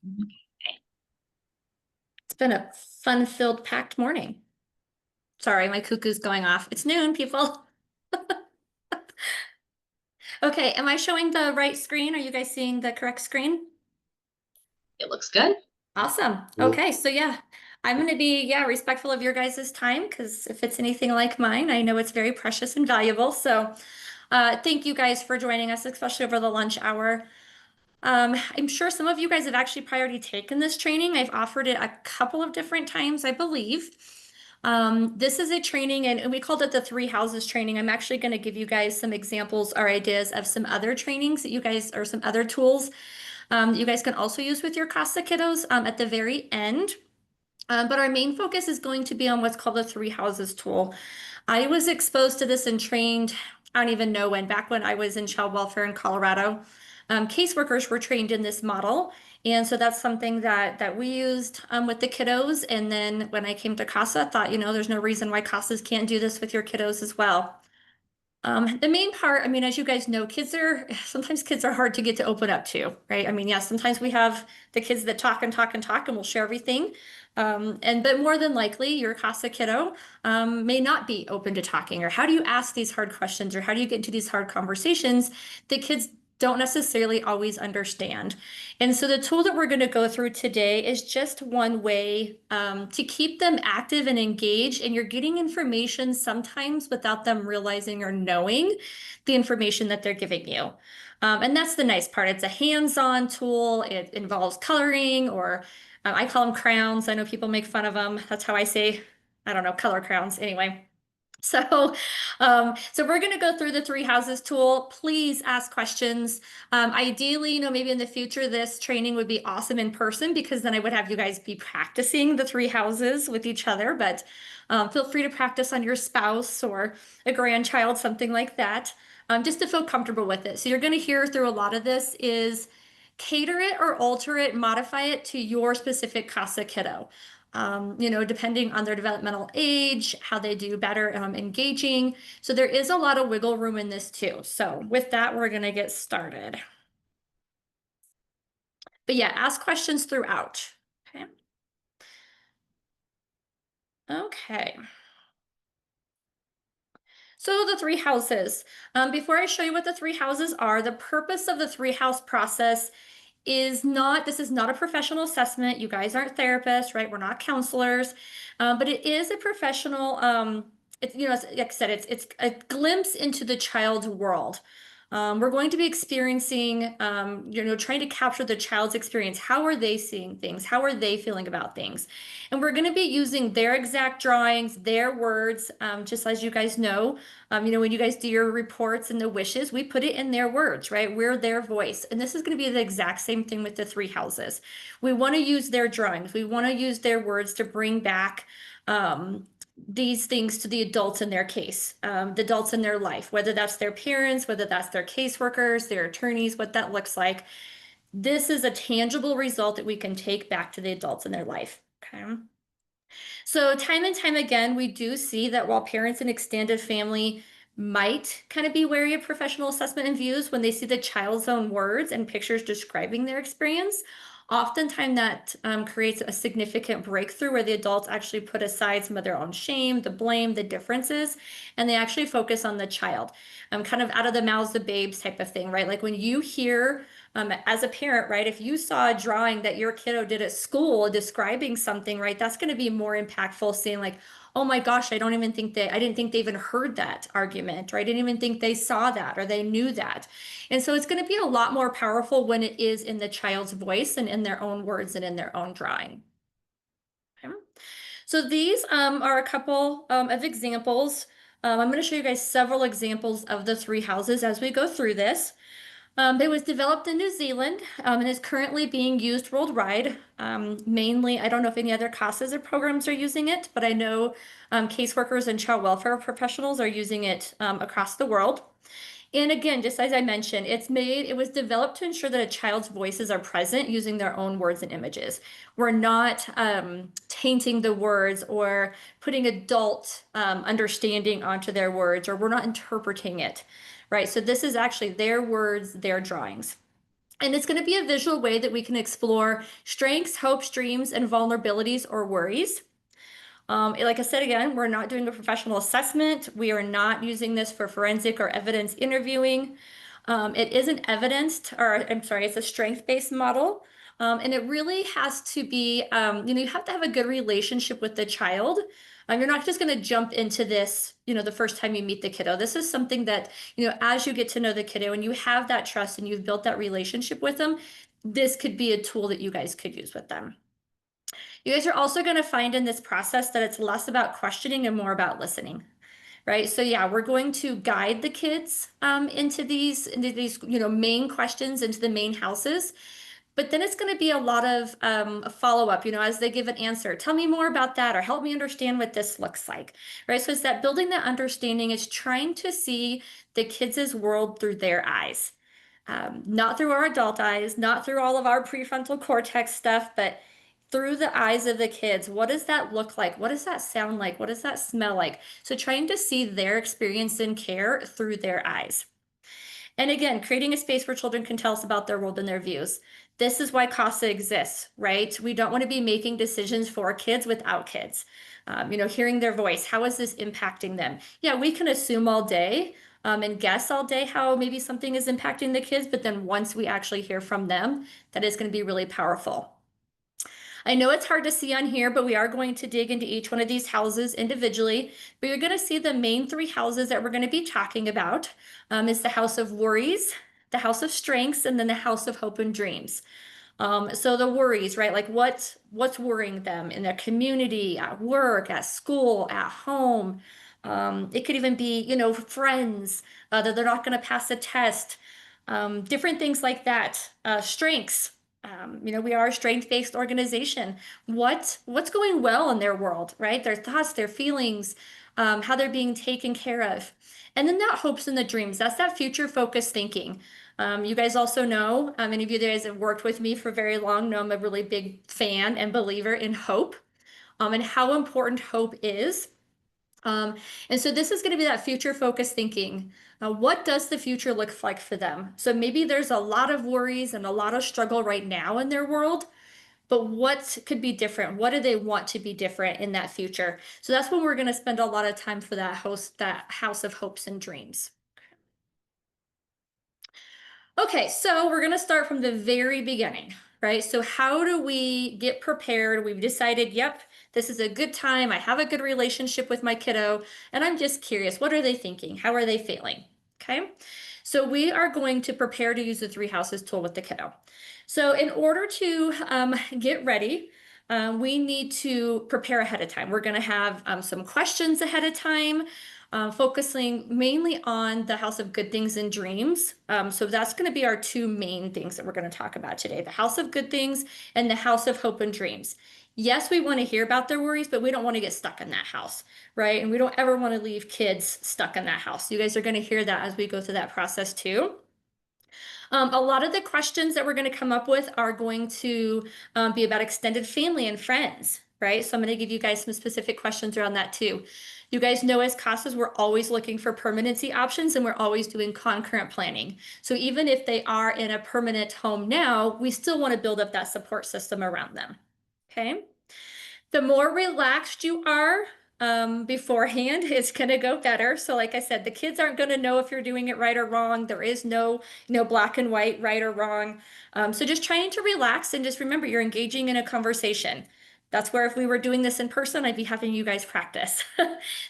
Okay. It's been a fun-filled, packed morning. Sorry, my cuckoo's going off. It's noon, people. Okay, am I showing the right screen? Are you guys seeing the correct screen? It looks good. Awesome. Okay, so yeah, I'm going to be, respectful of your guys' time because if it's anything like mine, I know it's very precious and valuable. So thank you guys for joining us, especially over the lunch hour. I'm sure some of you guys have actually probably already taken this training. I've offered it a couple of different times, I believe. This is a training, and we called it the Three Houses training. I'm actually going to give you guys some examples or ideas of some other trainings that you guys, or some other tools that you guys can also use with your CASA kiddos at the very end. But our main focus is going to be on what's called the Three Houses tool. I was exposed to this and trained, I don't even know when, back when I was in child welfare in Colorado. Caseworkers were trained in this model. And so that's something that we used with the kiddos. And then when I came to CASA, I thought, there's no reason why CASAs can't do this with your kiddos as well. The main part, I mean, as you guys know, sometimes kids are hard to get to open up to, right? I mean, yes, sometimes we have the kids that talk and talk and talk and will share everything. But more than likely, your CASA kiddo may not be open to talking. Or how do you ask these hard questions? Or how do you get into these hard conversations that kids don't necessarily always understand? And so the tool that we're going to go through today is just one way to keep them active and engaged. And you're getting information sometimes without them realizing or knowing the information that they're giving you. And that's the nice part. It's a hands-on tool. It involves coloring, or I call them crowns. I know people make fun of them. That's how I say, I don't know, color crowns. Anyway. So we're going to go through the Three Houses tool. Please ask questions. Ideally, maybe in the future, this training would be awesome in person because then I would have you guys be practicing the three houses with each other. But feel free to practice on your spouse or a grandchild, something like that, just to feel comfortable with it. So you're going to hear through a lot of this is cater it or alter it, modify it to your specific CASA kiddo. Depending on their developmental age, how they do better engaging. So there is a lot of wiggle room in this too. So with that, we're going to get started. But yeah, ask questions throughout. Okay. Okay. So the three houses. Before I show you what the three houses are, the purpose of the three house process this is not a professional assessment. You guys aren't therapists, right? We're not counselors, but it is a professional, like I said, it's a glimpse into the child's world. We're going to be experiencing, trying to capture the child's experience. How are they seeing things? How are they feeling about things? And we're going to be using their exact drawings, their words, just as you guys know. When you guys do your reports and the wishes, we put it in their words, right? We're their voice. And this is going to be the exact same thing with the three houses. We want to use their drawings. We want to use their words to bring back these things to the adults in their case, the adults in their life, whether that's their parents, whether that's their caseworkers, their attorneys, what that looks like. This is a tangible result that we can take back to the adults in their life. Okay. So time and time again, we do see that while parents and extended family might kind of be wary of professional assessment and views when they see the child's own words and pictures describing their experience, oftentimes that creates a significant breakthrough where the adults actually put aside some of their own shame, the blame, the differences, and they actually focus on the child. Kind of out of the mouths of babes type of thing, right? Like when you hear as a parent, right, if you saw a drawing that your kiddo did at school describing something, right, that's going to be more impactful seeing like, oh my gosh, I didn't think they even heard that argument, or I didn't even think they saw that or they knew that. And so it's going to be a lot more powerful when it is in the child's voice and in their own words and in their own drawing. Okay. So these are a couple of examples. I'm going to show you guys several examples of the three houses as we go through this. It was developed in New Zealand and is currently being used worldwide. Mainly, I don't know if any other CASAs or programs are using it, but I know caseworkers and child welfare professionals are using it across the world. And again, just as I mentioned, it was developed to ensure that a child's voices are present using their own words and images. We're not tainting the words or putting adult understanding onto their words, or we're not interpreting it, right? So this is actually their words, their drawings. And it's going to be a visual way that we can explore strengths, hopes, dreams, and vulnerabilities or worries. Like I said, again, we're not doing a professional assessment. We are not using this for forensic or evidence interviewing. It isn't evidenced, or I'm sorry, it's a strength-based model. And it really has to be, you have to have a good relationship with the child. You're not just going to jump into this, the first time you meet the kiddo. This is something that, as you get to know the kiddo and you have that trust and you've built that relationship with them, this could be a tool that you guys could use with them. You guys are also going to find in this process that it's less about questioning and more about listening, right? So yeah, we're going to guide the kids into these main questions, into the main houses. But then it's going to be a lot of a follow-up, as they give an answer. Tell me more about that, or help me understand what this looks like, right? So it's that building that understanding. It's trying to see the kids' world through their eyes, not through our adult eyes, not through all of our prefrontal cortex stuff, but through the eyes of the kids. What does that look like? What does that sound like? What does that smell like? So trying to see their experience and care through their eyes. And again, creating a space where children can tell us about their world and their views. This is why CASA exists, right? We don't want to be making decisions for kids without kids. Hearing their voice. How is this impacting them? Yeah, we can assume all day and guess all day how maybe something is impacting the kids, but then once we actually hear from them, that is going to be really powerful. I know it's hard to see on here, but we are going to dig into each one of these houses individually. But you're going to see the main three houses that we're going to be talking about is the house of worries, the house of strengths, and then the house of hope and dreams. So the worries, right? Like what's worrying them in their community, at work, at school, at home. It could even be, friends that they're not going to pass a test, different things like that. Strengths. We are a strength-based organization. What's going well in their world, right? Their thoughts, their feelings, how they're being taken care of. And then that hopes and the dreams. That's that future-focused thinking. You guys also know, many of you guys have worked with me for very long, know I'm a really big fan and believer in hope, and how important hope is. And so this is going to be that future focused thinking. What does the future look like for them? So maybe there's a lot of worries and a lot of struggle right now in their world, but what could be different? What do they want to be different in that future? So that's when we're going to spend a lot of time for that house of hopes and dreams. Okay, so we're going to start from the very beginning, right? So how do we get prepared? We've decided, yep, this is a good time. I have a good relationship with my kiddo, and I'm just curious, what are they thinking? How are they feeling? Okay, so we are going to prepare to use the three houses tool with the kiddo. So in order to get ready, we need to prepare ahead of time. We're going to have some questions ahead of time, focusing mainly on the house of good things and dreams. So that's going to be our two main things that we're going to talk about today, the house of good things and the house of hope and dreams. Yes, we want to hear about their worries, but we don't want to get stuck in that house, right? And we don't ever want to leave kids stuck in that house. You guys are going to hear that as we go through that process too. A lot of the questions that we're going to come up with are going to be about extended family and friends, right? So I'm going to give you guys some specific questions around that too. You guys know as CASAs, we're always looking for permanency options and we're always doing concurrent planning. So even if they are in a permanent home now, we still want to build up that support system around them, okay? The more relaxed you are beforehand, it's going to go better. So like I said, the kids aren't going to know if you're doing it right or wrong. There is no, black and white, right or wrong. So just trying to relax and just remember you're engaging in a conversation. That's where if we were doing this in person, I'd be having you guys practice.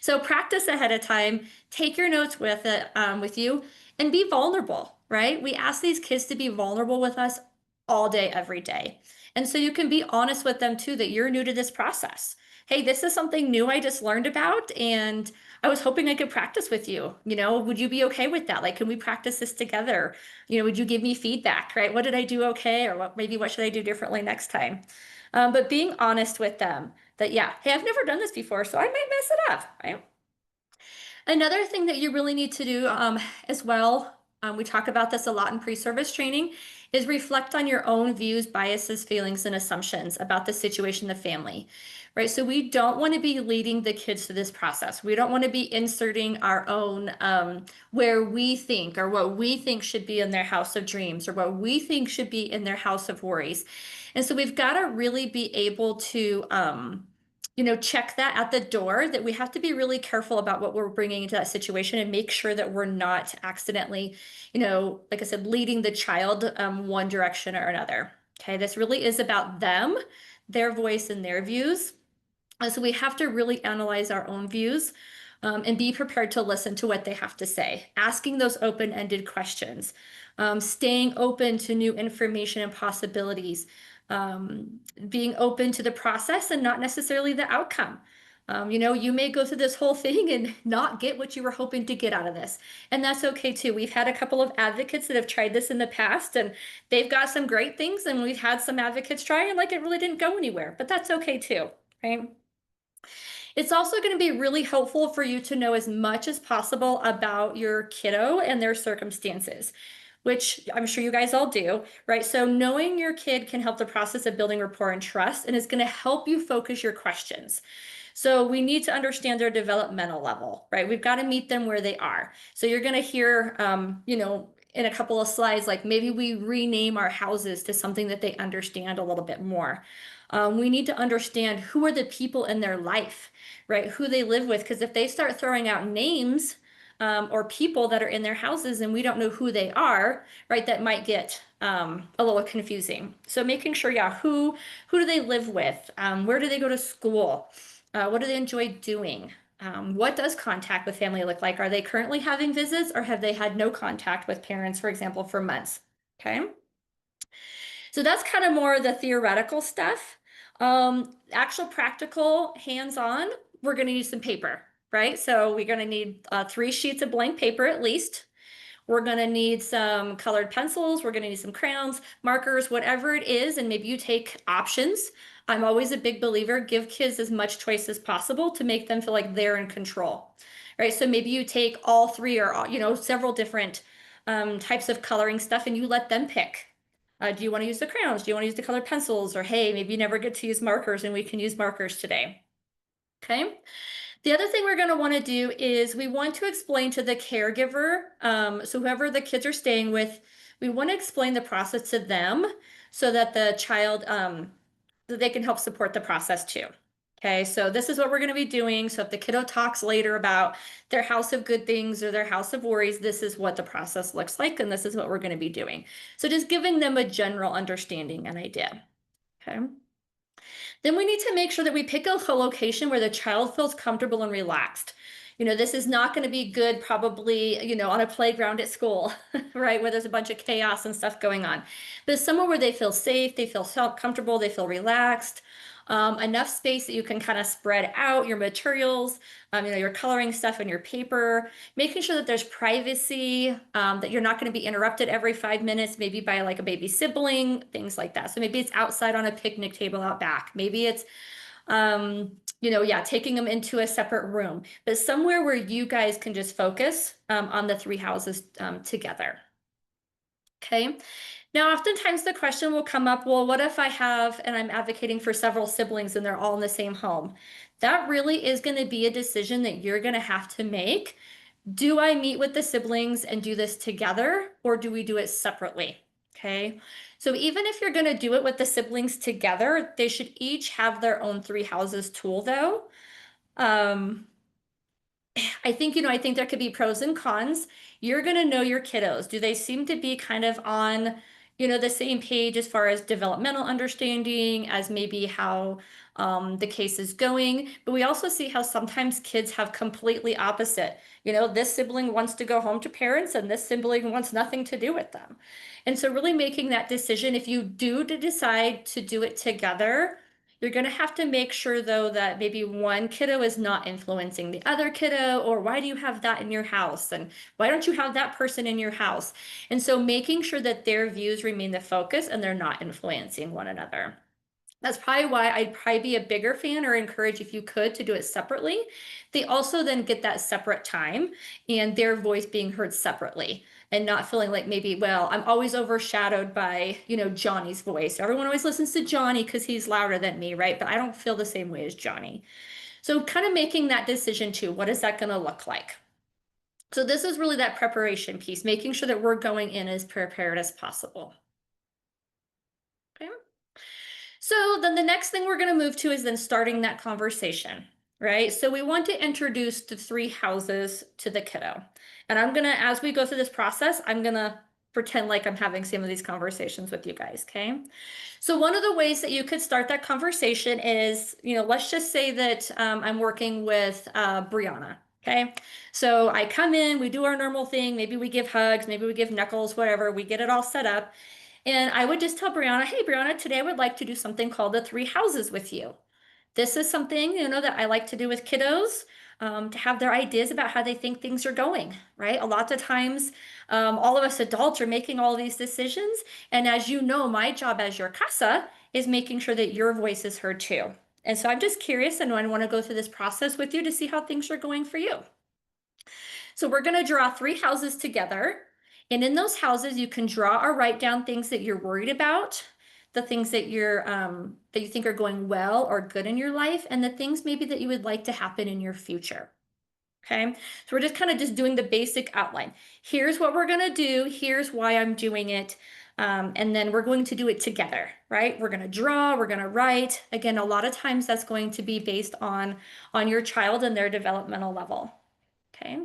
So practice ahead of time, take your notes with it with you, and be vulnerable, right? We ask these kids to be vulnerable with us all day, every day. And so you can be honest with them too that you're new to this process. Hey, this is something new I just learned about, and I was hoping I could practice with you. Would you be okay with that? Like, can we practice this together? Would you give me feedback, right? What did I do okay? Or what should I do differently next time? But being honest with them that, yeah, hey, I've never done this before, so I might mess it up, right? Another thing that you really need to do as well, we talk about this a lot in pre-service training, is reflect on your own views, biases, feelings, and assumptions about the situation, the family, right? So we don't want to be leading the kids through this process. We don't want to be inserting our own where we think or what we think should be in their house of dreams or what we think should be in their house of worries. And so we've got to really be able to check that at the door, that we have to be really careful about what we're bringing into that situation and make sure that we're not accidentally, like I said, leading the child one direction or another. Okay, this really is about them, their voice, and their views. So we have to really analyze our own views and be prepared to listen to what they have to say, asking those open-ended questions, staying open to new information and possibilities, being open to the process and not necessarily the outcome. You may go through this whole thing and not get what you were hoping to get out of this. And that's okay too. We've had a couple of advocates that have tried this in the past and they've got some great things. And we've had some advocates try and like it really didn't go anywhere, but that's okay too, right? It's also going to be really helpful for you to know as much as possible about your kiddo and their circumstances, which I'm sure you guys all do, right? So knowing your kid can help the process of building rapport and trust, and is going to help you focus your questions. So we need to understand their developmental level, right? We've got to meet them where they are. So you're going to hear, in a couple of slides, like maybe we rename our houses to something that they understand a little bit more. We need to understand who are the people in their life, right? Who they live with. Because if they start throwing out names or people that are in their houses and we don't know who they are, right, that might get a little confusing. So making sure, yeah, who do they live with? Where do they go to school? What do they enjoy doing? What does contact with family look like? Are they currently having visits or have they had no contact with parents, for example, for months? Okay. So that's kind of more the theoretical stuff. Actual practical hands-on, we're going to use some paper, right? So we're going to need 3 sheets of blank paper at least. We're going to need some colored pencils. We're going to need some crayons, markers, whatever it is. And maybe you take options. I'm always a big believer, give kids as much choice as possible to make them feel like they're in control, right? So maybe you take all three or, several different types of coloring stuff and you let them pick. Do you want to use the crayons? Do you want to use the colored pencils? Or hey, maybe you never get to use markers and we can use markers today. Okay. The other thing we're going to want to do is we want to explain to the caregiver, so whoever the kids are staying with, we want to explain the process to them so that the child, that they can help support the process too. Okay, so this is what we're going to be doing. So if the kiddo talks later about their house of good things or their house of worries, this is what the process looks like, and this is what we're going to be doing. So just giving them a general understanding and idea. Okay. Then we need to make sure that we pick a location where the child feels comfortable and relaxed. This is not going to be good probably, on a playground at school, right? Where there's a bunch of chaos and stuff going on. But somewhere where they feel safe, they feel comfortable, they feel relaxed. Enough space that you can kind of spread out your materials, your coloring stuff and your paper, making sure that there's privacy, that you're not going to be interrupted every 5 minutes, maybe by like a baby sibling, things like that. So maybe it's outside on a picnic table out back. Maybe it's, taking them into a separate room, but somewhere where you guys can just focus on the 3 houses together. Okay. Now, oftentimes the question will come up, well, what if I have, and I'm advocating for several siblings and they're all in the same home? That really is going to be a decision that you're going to have to make. Do I meet with the siblings and do this together, or do we do it separately? Okay. So even if you're going to do it with the siblings together, they should each have their own 3 houses tool though. I think, I think there could be pros and cons. You're going to know your kiddos. Do they seem to be kind of on, the same page as far as developmental understanding, as maybe how the case is going? But we also see how sometimes kids have completely opposite. This sibling wants to go home to parents and this sibling wants nothing to do with them. And so really making that decision, if you do decide to do it together, you're going to have to make sure, though, that maybe one kiddo is not influencing the other kiddo, or why do you have that in your house? And why don't you have that person in your house? And so making sure that their views remain the focus and they're not influencing one another. That's probably why I'd probably be a bigger fan or encourage, if you could, to do it separately. They also then get that separate time and their voice being heard separately. and not feeling like maybe, well, I'm always overshadowed by, Johnny's voice. Everyone always listens to Johnny because he's louder than me, right? But I don't feel the same way as Johnny. So kind of making that decision too, what is that going to look like? So this is really that preparation piece, making sure that we're going in as prepared as possible. Okay. So then the next thing we're going to move to is then starting that conversation, right? So we want to introduce the three houses to the kiddo. And I'm going to, as we go through this process, I'm going to pretend like I'm having some of these conversations with you guys, okay? So one of the ways that you could start that conversation is, let's just say that I'm working with Brianna, okay? So I come in, we do our normal thing, maybe we give hugs, maybe we give knuckles, whatever, we get it all set up. And I would just tell Brianna, hey, Brianna, today I would like to do something called the three houses with you. This is something, that I like to do with kiddos, to have their ideas about how they think things are going, right? A lot of times, all of us adults are making all these decisions. And as you know, my job as your CASA is making sure that your voice is heard too. And so I'm just curious and I want to go through this process with you to see how things are going for you. So we're going to draw three houses together. And in those houses, you can draw or write down things that you're worried about, the things that that you think are going well or good in your life, and the things maybe that you would like to happen in your future. Okay, so we're just kind of just doing the basic outline. Here's what we're going to do. Here's why I'm doing it. And then we're going to do it together, right? We're going to draw, we're going to write. Again, a lot of times that's going to be based on your child and their developmental level. Okay.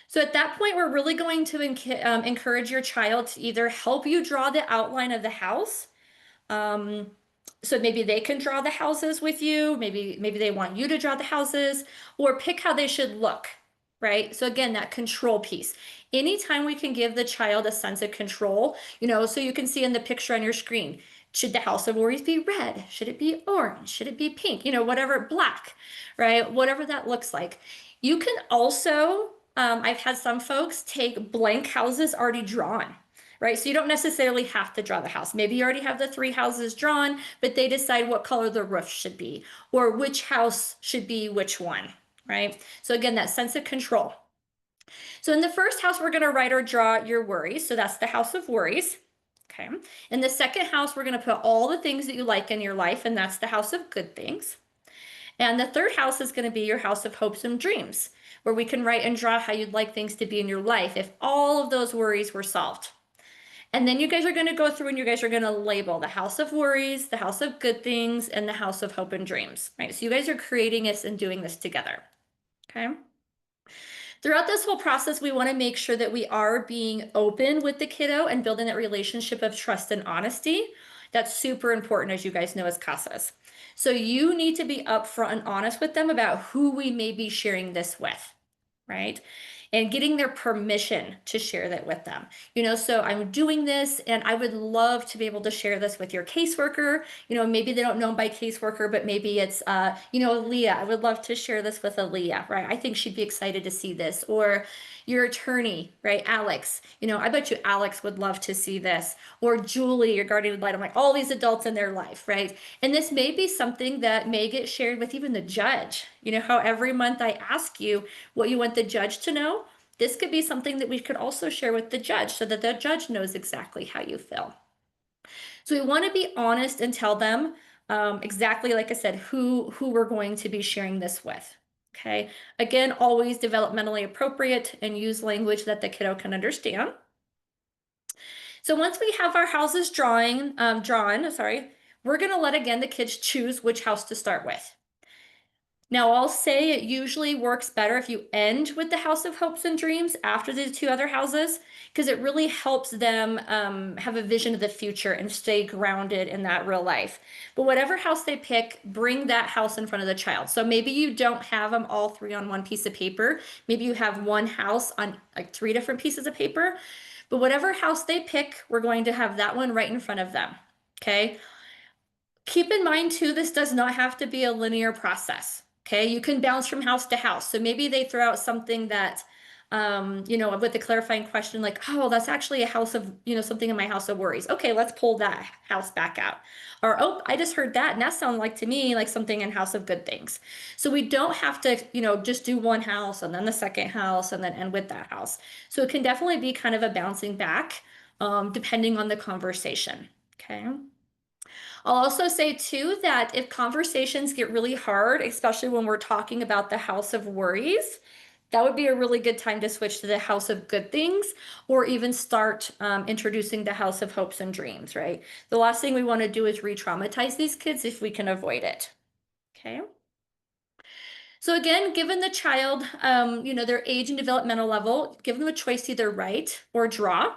So at that point, we're really going to encourage your child to either help you draw the outline of the house. Um, so maybe they can draw the houses with you. Maybe they want you to draw the houses, or pick how they should look, right? So again, that control piece. Anytime we can give the child a sense of control, so you can see in the picture on your screen, should the house of worries be red? Should it be orange? Should it be pink? Whatever, black, right? Whatever that looks like. You can also, I've had some folks take blank houses already drawn, right? So you don't necessarily have to draw the house. Maybe you already have the three houses drawn, but they decide what color the roof should be or which house should be which one, right? So again, that sense of control. So in the first house, we're going to write or draw your worries. So that's the house of worries. Okay. In the second house, we're going to put all the things that you like in your life, and that's the house of good things. And the third house is going to be your house of hopes and dreams, where we can write and draw how you'd like things to be in your life if all of those worries were solved. And then you guys are going to go through and you guys are going to label the house of worries, the house of good things, and the house of hope and dreams, right? So you guys are creating this and doing this together, okay? Throughout this whole process, we want to make sure that we are being open with the kiddo and building that relationship of trust and honesty. That's super important, as you guys know, as CASAs. So you need to be upfront and honest with them about who we may be sharing this with, right? And getting their permission to share that with them. So I'm doing this and I would love to be able to share this with your caseworker. Maybe they don't know by caseworker, but maybe it's, Aaliyah. I would love to share this with Aaliyah, right? I think she'd be excited to see this. Or your attorney, right? Alex, I bet you Alex would love to see this. Or Julie, your guardian ad litem, like all these adults in their life, right? And this may be something that may get shared with even the judge. How every month I ask you what you want the judge to know. This could be something that we could also share with the judge so that the judge knows exactly how you feel. So we want to be honest and tell them exactly, like I said, who we're going to be sharing this with. Okay. Again, always developmentally appropriate and use language that the kiddo can understand. So once we have our houses drawn, we're going to let again the kids choose which house to start with. Now, I'll say it usually works better if you end with the house of hopes and dreams after the two other houses, because it really helps them have a vision of the future and stay grounded in that real life. But whatever house they pick, bring that house in front of the child. So maybe you don't have them all three on one piece of paper. Maybe you have one house on like three different pieces of paper. But whatever house they pick, we're going to have that one right in front of them. Okay. Keep in mind too, this does not have to be a linear process. Okay, you can bounce from house to house. So maybe they throw out something that with the clarifying question like, oh, that's actually a house of, something in my house of worries. Okay, let's pull that house back out. Or, oh, I just heard that and that sounded like to me like something in house of good things. So we don't have to, just do one house and then the second house and then end with that house. So it can definitely be kind of a bouncing back, depending on the conversation. Okay. I'll also say too that if conversations get really hard, especially when we're talking about the house of worries, that would be a really good time to switch to the house of good things or even start introducing the house of hopes and dreams, right? The last thing we want to do is re-traumatize these kids if we can avoid it. Okay. So again, given the child, their age and developmental level, give them a choice to either write or draw.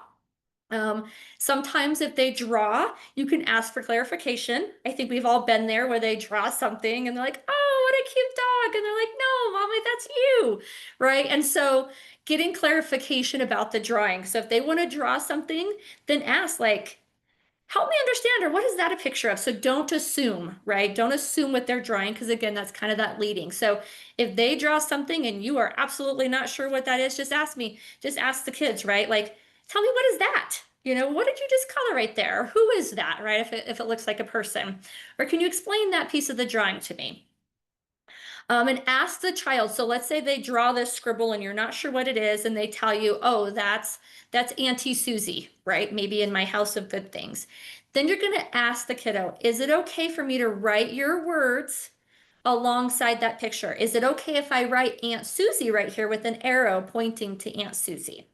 Um, Sometimes if they draw, you can ask for clarification. I think we've all been there where they draw something and they're like, oh, what a cute dog. And they're like, no, mommy, that's you. Right. And so getting clarification about the drawing. So if they want to draw something, then ask like, help me understand, or what is that a picture of? So don't assume, right? Don't assume what they're drawing, because again, that's kind of that leading. So if they draw something and you are absolutely not sure what that is, just ask me. Just ask the kids, right? Like, tell me, what is that? What did you just color right there? Or who is that, right? If it looks like a person. Or can you explain that piece of the drawing to me? And ask the child. So let's say they draw this scribble and you're not sure what it is, and they tell you, oh, that's Auntie Susie, right? Maybe in my house of good things. Then you're going to ask the kiddo, is it okay for me to write your words alongside that picture? Is it okay if I write Aunt Susie right here with an arrow pointing to Aunt Susie?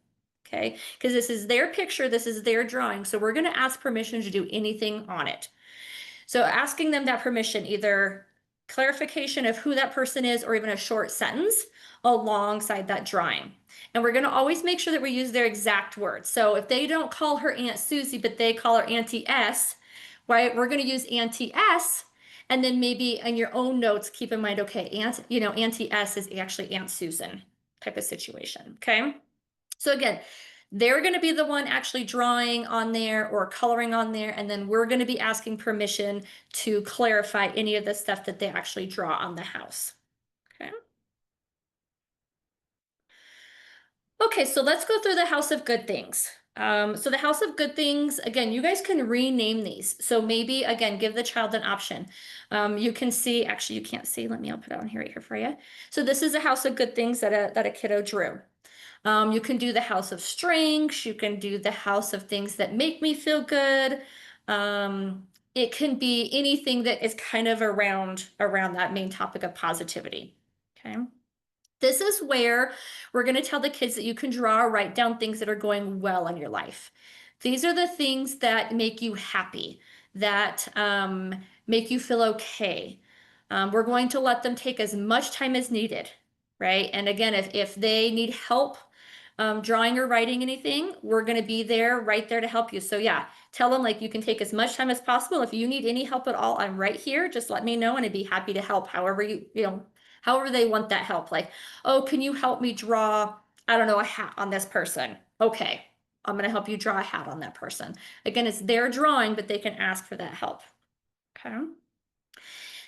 Okay, because this is their picture, this is their drawing. So we're going to ask permission to do anything on it. So asking them that permission, either clarification of who that person is or even a short sentence alongside that drawing. And we're going to always make sure that we use their exact words. So if they don't call her Aunt Susie, but they call her Auntie S, right? We're going to use Auntie S. And then maybe in your own notes, keep in mind, okay, Auntie S is actually Aunt Susan type of situation. Okay. So again, they're going to be the one actually drawing on there or coloring on there, and then we're going to be asking permission to clarify any of the stuff that they actually draw on the house. Okay. Okay, so let's go through the house of good things. So the house of good things, again, you guys can rename these. So maybe, again, give the child an option. You can see, actually, you can't see. I'll put it on here right here for you. So this is a house of good things that a kiddo drew. You can do the house of strengths. You can do the house of things that make me feel good. It can be anything that is kind of around that main topic of positivity. Okay. This is where we're going to tell the kids that you can draw or write down things that are going well in your life. These are the things that make you happy, that make you feel okay. We're going to let them take as much time as needed, right? And again, if they need help drawing or writing anything, we're going to be there, right there to help you. So yeah, tell them like you can take as much time as possible. If you need any help at all, I'm right here. Just let me know and I'd be happy to help however however they want that help. Like, oh, can you help me draw, I don't know, a hat on this person? Okay, I'm going to help you draw a hat on that person. Again, it's their drawing, but they can ask for that help. Okay.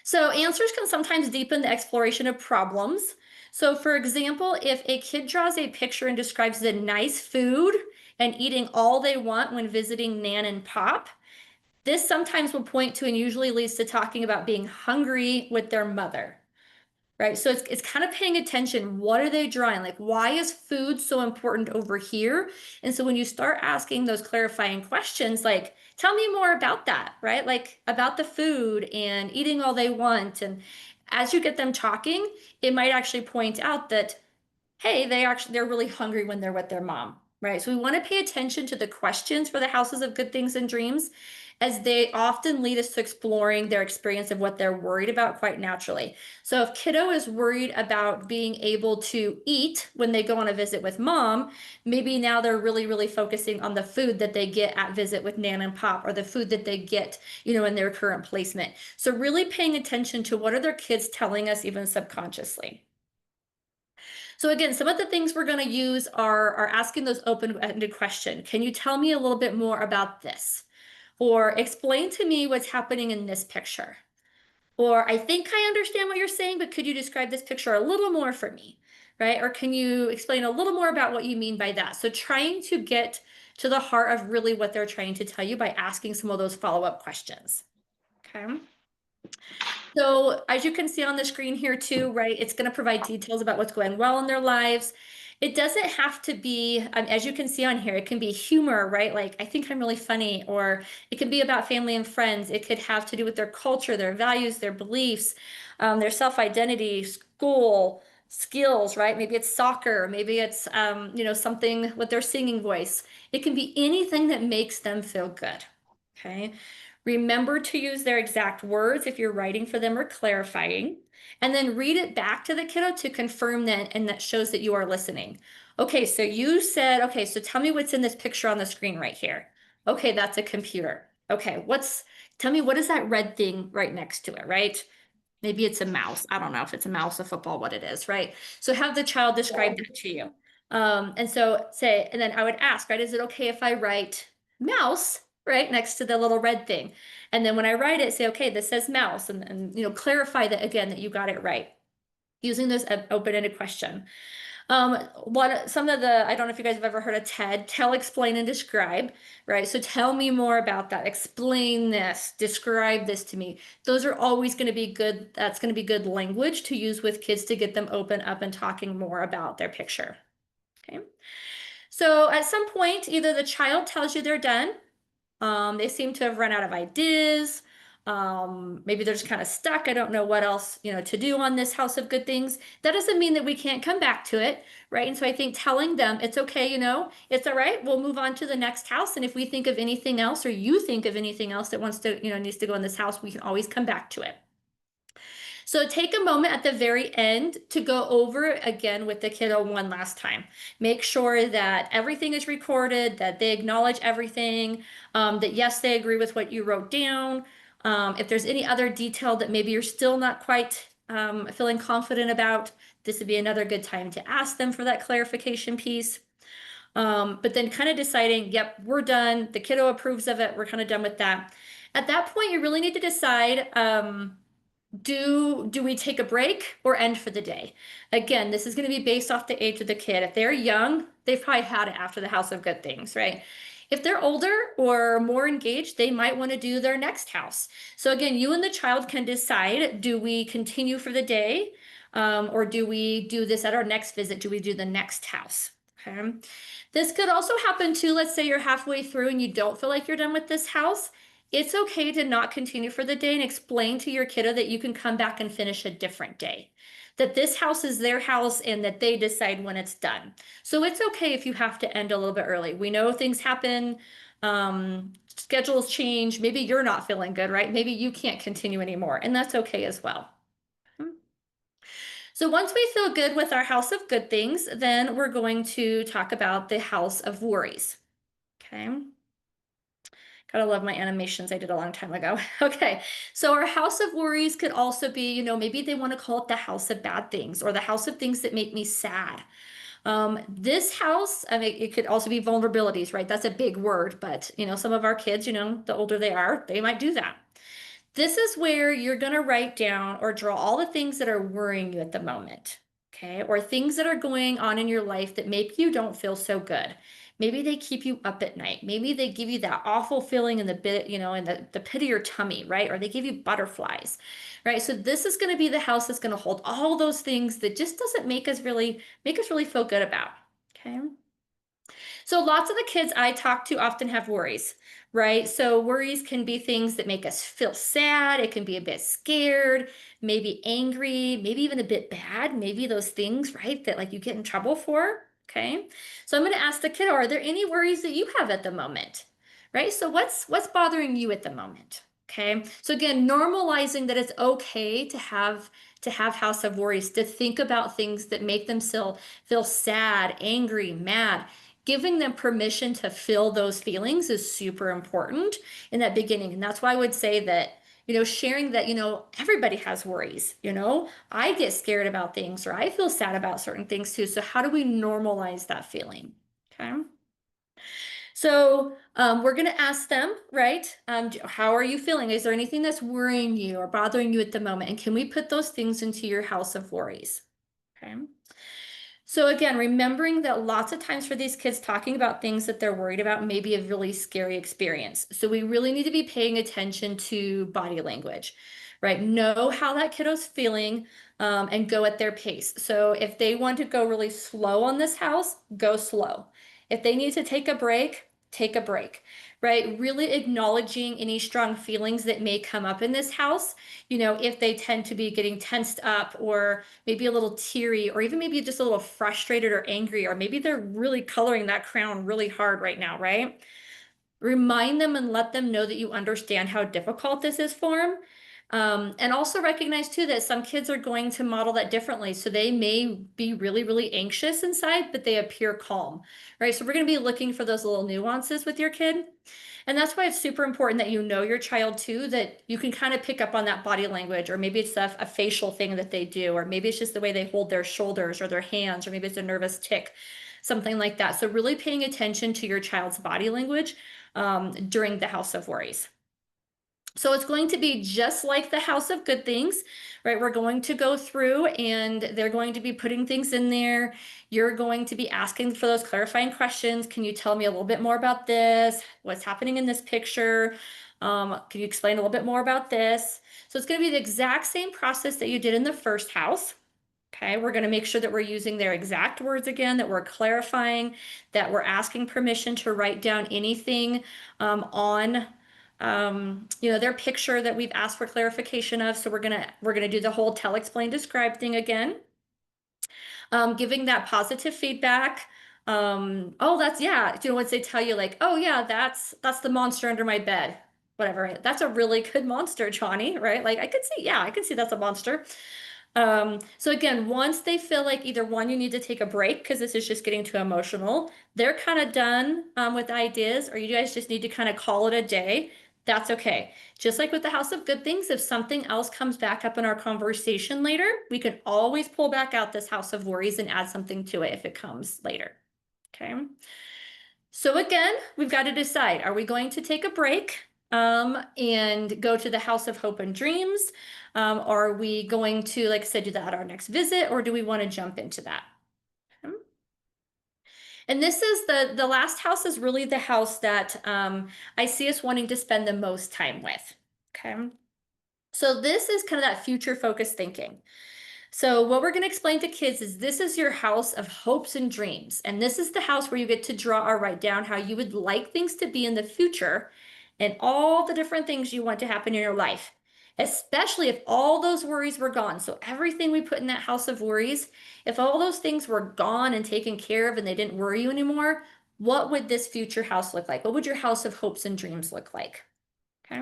So answers can sometimes deepen the exploration of problems. So for example, if a kid draws a picture and describes the nice food and eating all they want when visiting Nan and Pop, this sometimes will point to and usually leads to talking about being hungry with their mother. Right. So it's kind of paying attention. What are they drawing? Like, why is food so important over here? And so when you start asking those clarifying questions, like, tell me more about that, right? Like about the food and eating all they want. And as you get them talking, it might actually point out that hey, they're really hungry when they're with their mom, right? So we want to pay attention to the questions for the houses of good things and dreams, as they often lead us to exploring their experience of what they're worried about quite naturally. So if kiddo is worried about being able to eat when they go on a visit with mom, maybe now they're really, really focusing on the food that they get at visit with Nan and Pop, or the food that they get, in their current placement. So really paying attention to what are their kids telling us even subconsciously. So again, some of the things we're going to use are asking those open-ended questions. Can you tell me a little bit more about this? Or explain to me what's happening in this picture. Or I think I understand what you're saying, but could you describe this picture a little more for me? right? Or can you explain a little more about what you mean by that? So trying to get to the heart of really what they're trying to tell you by asking some of those follow-up questions. Okay. So as you can see on the screen here too, right, it's going to provide details about what's going well in their lives. It doesn't have to be, as you can see on here, it can be humor, right? Like, I think I'm really funny, or it can be about family and friends. It could have to do with their culture, their values, their beliefs, their self-identity, school, skills, right? Maybe it's soccer, maybe it's, something with their singing voice. It can be anything that makes them feel good. Okay. Remember to use their exact words if you're writing for them or clarifying, and then read it back to the kiddo to confirm that, and that shows that you are listening. Okay, so you said, okay, so tell me what's in this picture on the screen right here. Okay, that's a computer. Okay, tell me what is that red thing right next to it, right? Maybe it's a mouse. I don't know if it's a mouse, a football, what it is, right? So have the child describe that to you. And so say, and then I would ask, right, is it okay if I write mouse right next to the little red thing? And then when I write it, say, okay, this says mouse, and clarify that again, that you got it right using this open-ended question. Some of the, I don't know if you guys have ever heard of TED, tell, explain, and describe, right? So tell me more about that. Explain this, describe this to me. Those are always going to be good. That's going to be good language to use with kids to get them open up and talking more about their picture. Okay. So at some point, either the child tells you they're done, they seem to have run out of ideas. Maybe they're just kind of stuck. I don't know what else, to do on this house of good things. That doesn't mean that we can't come back to it, right? And so I think telling them it's okay, it's all right. We'll move on to the next house. And if we think of anything else, or you think of anything else that needs to go in this house, we can always come back to it. So take a moment at the very end to go over it again with the kiddo one last time. Make sure that everything is recorded, that they acknowledge everything, that yes, they agree with what you wrote down. If there's any other detail that maybe you're still not quite feeling confident about, this would be another good time to ask them for that clarification piece. But then kind of deciding, yep, we're done. The kiddo approves of it. We're kind of done with that. At that point, you really need to decide, do we take a break or end for the day? Again, this is going to be based off the age of the kid. If they're young, they've probably had it after the House of Good Things, right? If they're older or more engaged, they might want to do their next house. So again, you and the child can decide, do we continue for the day? Or do we do this at our next visit? Do we do the next house? Okay. This could also happen too. Let's say you're halfway through and you don't feel like you're done with this house. It's okay to not continue for the day, and explain to your kiddo that you can come back and finish a different day. That this house is their house and that they decide when it's done. So it's okay if you have to end a little bit early. We know things happen, schedules change. Maybe you're not feeling good, right? Maybe you can't continue anymore, and that's okay as well. So once we feel good with our house of good things, then we're going to talk about the house of worries. Okay. Gotta love my animations. I did a long time ago. Okay. So our house of worries could also be, maybe they want to call it the house of bad things, or the house of things that make me sad. This house, I mean, it could also be vulnerabilities, right? That's a big word, but some of our kids, the older they are, they might do that. This is where you're going to write down or draw all the things that are worrying you at the moment, okay? Or things that are going on in your life that make you don't feel so good. Maybe they keep you up at night. Maybe they give you that awful feeling in the bit, in the pit of your tummy, right? Or they give you butterflies, right? So this is going to be the house that's going to hold all those things that just doesn't make us really feel good about, okay? So lots of the kids I talk to often have worries, right? So worries can be things that make us feel sad. It can be a bit scared, maybe angry, maybe even a bit bad. Maybe those things, right, that like you get in trouble for. Okay. So I'm going to ask the kiddo, are there any worries that you have at the moment? Right? So what's bothering you at the moment? Okay. So again, normalizing that it's okay to have house of worries, to think about things that make them feel sad, angry, mad. Giving them permission to feel those feelings is super important in that beginning. And that's why I would say that, sharing that, everybody has worries, I get scared about things, or I feel sad about certain things too. So how do we normalize that feeling? Okay. So we're going to ask them, right? How are you feeling? Is there anything that's worrying you or bothering you at the moment? And can we put those things into your house of worries? Okay. So again, remembering that lots of times for these kids talking about things that they're worried about may be a really scary experience. So we really need to be paying attention to body language, right? Know how that kiddo's feeling, and go at their pace. So if they want to go really slow on this house, go slow. If they need to take a break, right? Really acknowledging any strong feelings that may come up in this house. If they tend to be getting tensed up or maybe a little teary, or even maybe just a little frustrated or angry, or maybe they're really coloring that crown really hard right now, right? Remind them and let them know that you understand how difficult this is for them. And also recognize too that some kids are going to model that differently. So they may be really, really anxious inside, but they appear calm, right? So we're going to be looking for those little nuances with your kid. And that's why it's super important that you know your child too, that you can kind of pick up on that body language, or maybe it's a facial thing that they do, or maybe it's just the way they hold their shoulders or their hands, or maybe it's a nervous tick, something like that. So really paying attention to your child's body language during the House of Worries. So it's going to be just like the House of Good Things, right? We're going to go through and they're going to be putting things in there. You're going to be asking for those clarifying questions. Can you tell me a little bit more about this? What's happening in this picture? Can you explain a little bit more about this? So it's going to be the exact same process that you did in the first house. Okay, we're going to make sure that we're using their exact words again, that we're clarifying, that we're asking permission to write down anything on their picture that we've asked for clarification of. So we're gonna do the whole tell, explain, describe thing again. Giving that positive feedback. Oh, that's yeah. Once they tell you like, oh yeah, that's the monster under my bed. Whatever. Right? That's a really good monster, Johnny, right? Like I can see that's a monster. So again, once they feel like either one, you need to take a break because this is just getting too emotional, they're kind of done with ideas, or you guys just need to kind of call it a day. That's okay. Just like with the House of Good Things, if something else comes back up in our conversation later, we can always pull back out this House of Worries and add something to it if it comes later. Okay. So again, we've got to decide, are we going to take a break and go to the House of Hope and Dreams? Are we going to, like I said, do that at our next visit, or do we want to jump into that? Okay. And this is the last house is really the house that I see us wanting to spend the most time with. Okay. So this is kind of that future focused thinking. So what we're going to explain to kids is this is your house of hopes and dreams. And this is the house where you get to draw or write down how you would like things to be in the future and all the different things you want to happen in your life, especially if all those worries were gone. So everything we put in that house of worries, if all those things were gone and taken care of and they didn't worry you anymore, what would this future house look like? What would your house of hopes and dreams look like? Okay.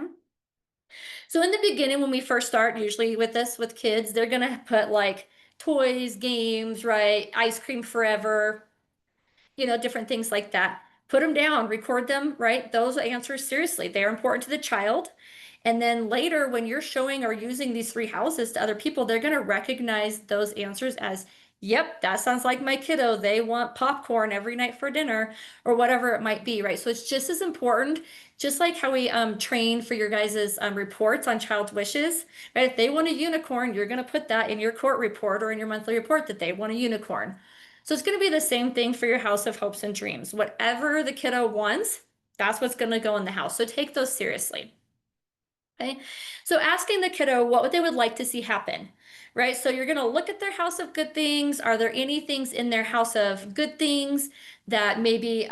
So in the beginning, when we first start, usually with this with kids, they're gonna put like toys, games, right? Ice cream forever, different things like that. Put them down, record them, right? Those answers seriously, they're important to the child. And then later, when you're showing or using these three houses to other people, they're going to recognize those answers as, yep, that sounds like my kiddo. They want popcorn every night for dinner or whatever it might be, right? So it's just as important, just like how we train for your guys' reports on child's wishes, right? If they want a unicorn, you're going to put that in your court report or in your monthly report that they want a unicorn. So it's going to be the same thing for your house of hopes and dreams. Whatever the kiddo wants, that's what's going to go in the house. So take those seriously. Okay. So asking the kiddo what they would like to see happen, right? So you're going to look at their house of good things. Are there any things in their house of good things that maybe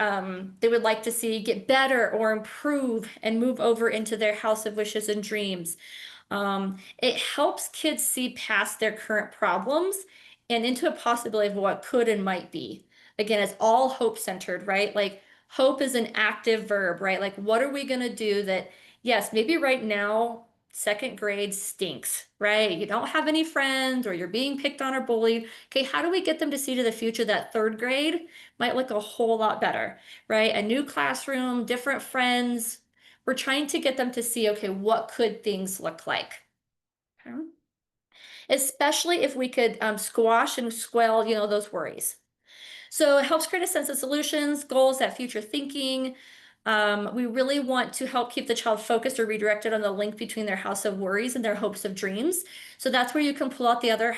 they would like to see get better or improve and move over into their house of wishes and dreams? It helps kids see past their current problems and into a possibility of what could and might be. Again, it's all hope centered, right? Like hope is an active verb, right? Like what are we going to do that, yes, maybe right now, second grade stinks, right? You don't have any friends or you're being picked on or bullied. Okay, how do we get them to see to the future that third grade might look a whole lot better, right? A new classroom, different friends. We're trying to get them to see, okay, what could things look like? Okay. Especially if we could squash and squell, those worries. So it helps create a sense of solutions, goals, that future thinking. We really want to help keep the child focused or redirected on the link between their house of worries and their hopes of dreams. So that's where you can pull out the other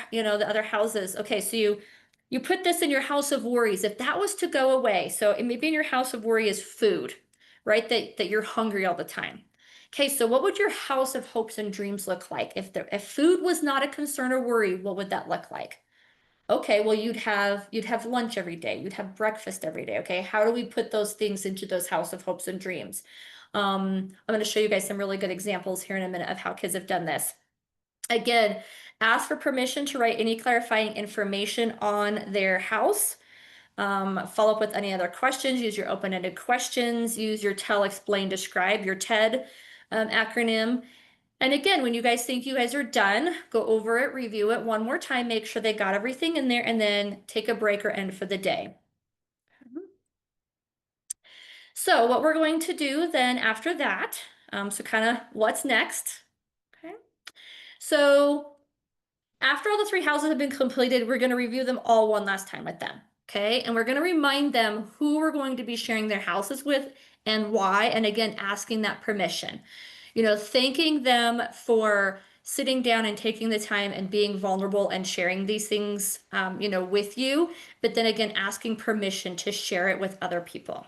houses. Okay, so You put this in your house of worries. If that was to go away, so maybe in your house of worry is food, right? That you're hungry all the time. Okay, so what would your house of hopes and dreams look like? If food was not a concern or worry, what would that look like? Okay, well you'd have lunch every day, you'd have breakfast every day. Okay, how do we put those things into those house of hopes and dreams? I'm going to show you guys some really good examples here in a minute of how kids have done this. Again, ask for permission to write any clarifying information on their house. Follow up with any other questions. Use your open-ended questions. Use your tell, explain, describe, your TED acronym. And again, when you guys think you guys are done, go over it, review it one more time, make sure they got everything in there, and then take a break or end for the day. So what we're going to do then after that, so kind of what's next? Okay. So after all the three houses have been completed, we're going to review them all one last time with them. Okay. And we're going to remind them who we're going to be sharing their houses with and why. And again, asking that permission, thanking them for sitting down and taking the time and being vulnerable and sharing these things, with you. But then again, asking permission to share it with other people.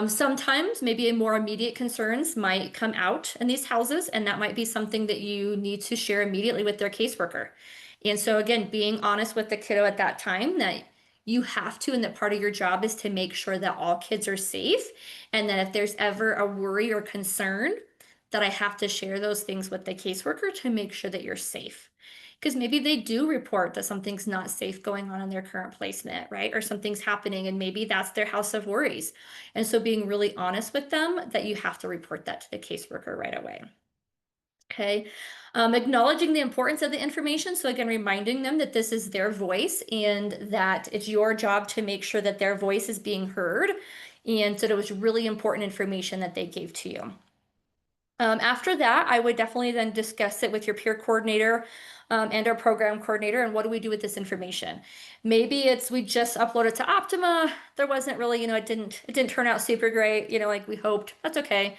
Sometimes maybe more immediate concerns might come out in these houses, and that might be something that you need to share immediately with their caseworker. And so again, being honest with the kiddo at that time that you have to, and that part of your job is to make sure that all kids are safe. And that if there's ever a worry or concern, that I have to share those things with the caseworker to make sure that you're safe. Because maybe they do report that something's not safe going on in their current placement, right? Or something's happening, and maybe that's their house of worries. And so being really honest with them that you have to report that to the caseworker right away. Okay. Acknowledging the importance of the information. So again, reminding them that this is their voice and that it's your job to make sure that their voice is being heard. And so it was really important information that they gave to you. After that, I would definitely then discuss it with your peer coordinator and our program coordinator. And what do we do with this information? Maybe it's we just uploaded to Optima. There wasn't really, it didn't turn out super great, like we hoped. That's okay.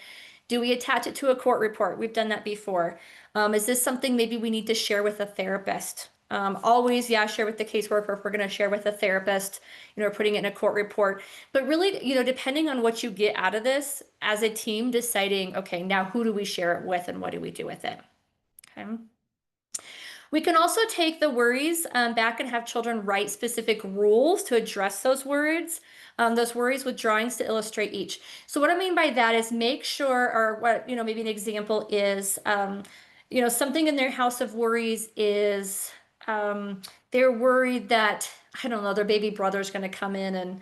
Do we attach it to a court report? We've done that before. Is this something maybe we need to share with a therapist? Always, yeah, share with the caseworker if we're going to share with a therapist, putting it in a court report. But really, depending on what you get out of this as a team, deciding, okay, now who do we share it with and what do we do with it? Okay. We can also take the worries back and have children write specific rules to address those worries with drawings to illustrate each. So what I mean by that is make sure, or what, maybe an example is, something in their house of worries is they're worried that, I don't know, their baby brother's going to come in and,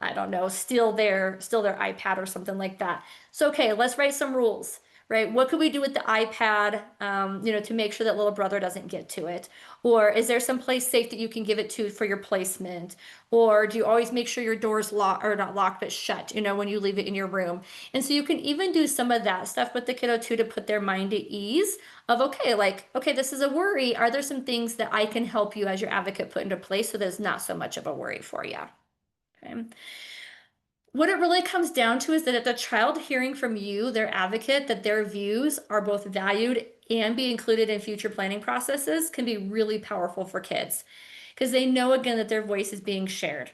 I don't know, steal their iPad or something like that. So, okay, let's write some rules, right? What could we do with the iPad, to make sure that little brother doesn't get to it? Or is there some place safe that you can give it to for your placement? Or do you always make sure your door's locked, or not locked, but shut, when you leave it in your room? And so you can even do some of that stuff with the kiddo too, to put their mind at ease of, okay, like, okay, this is a worry. Are there some things that I can help you as your advocate put into place so there's not so much of a worry for you? Okay. What it really comes down to is that if the child hearing from you, their advocate, that their views are both valued and be included in future planning processes can be really powerful for kids because they know again that their voice is being shared.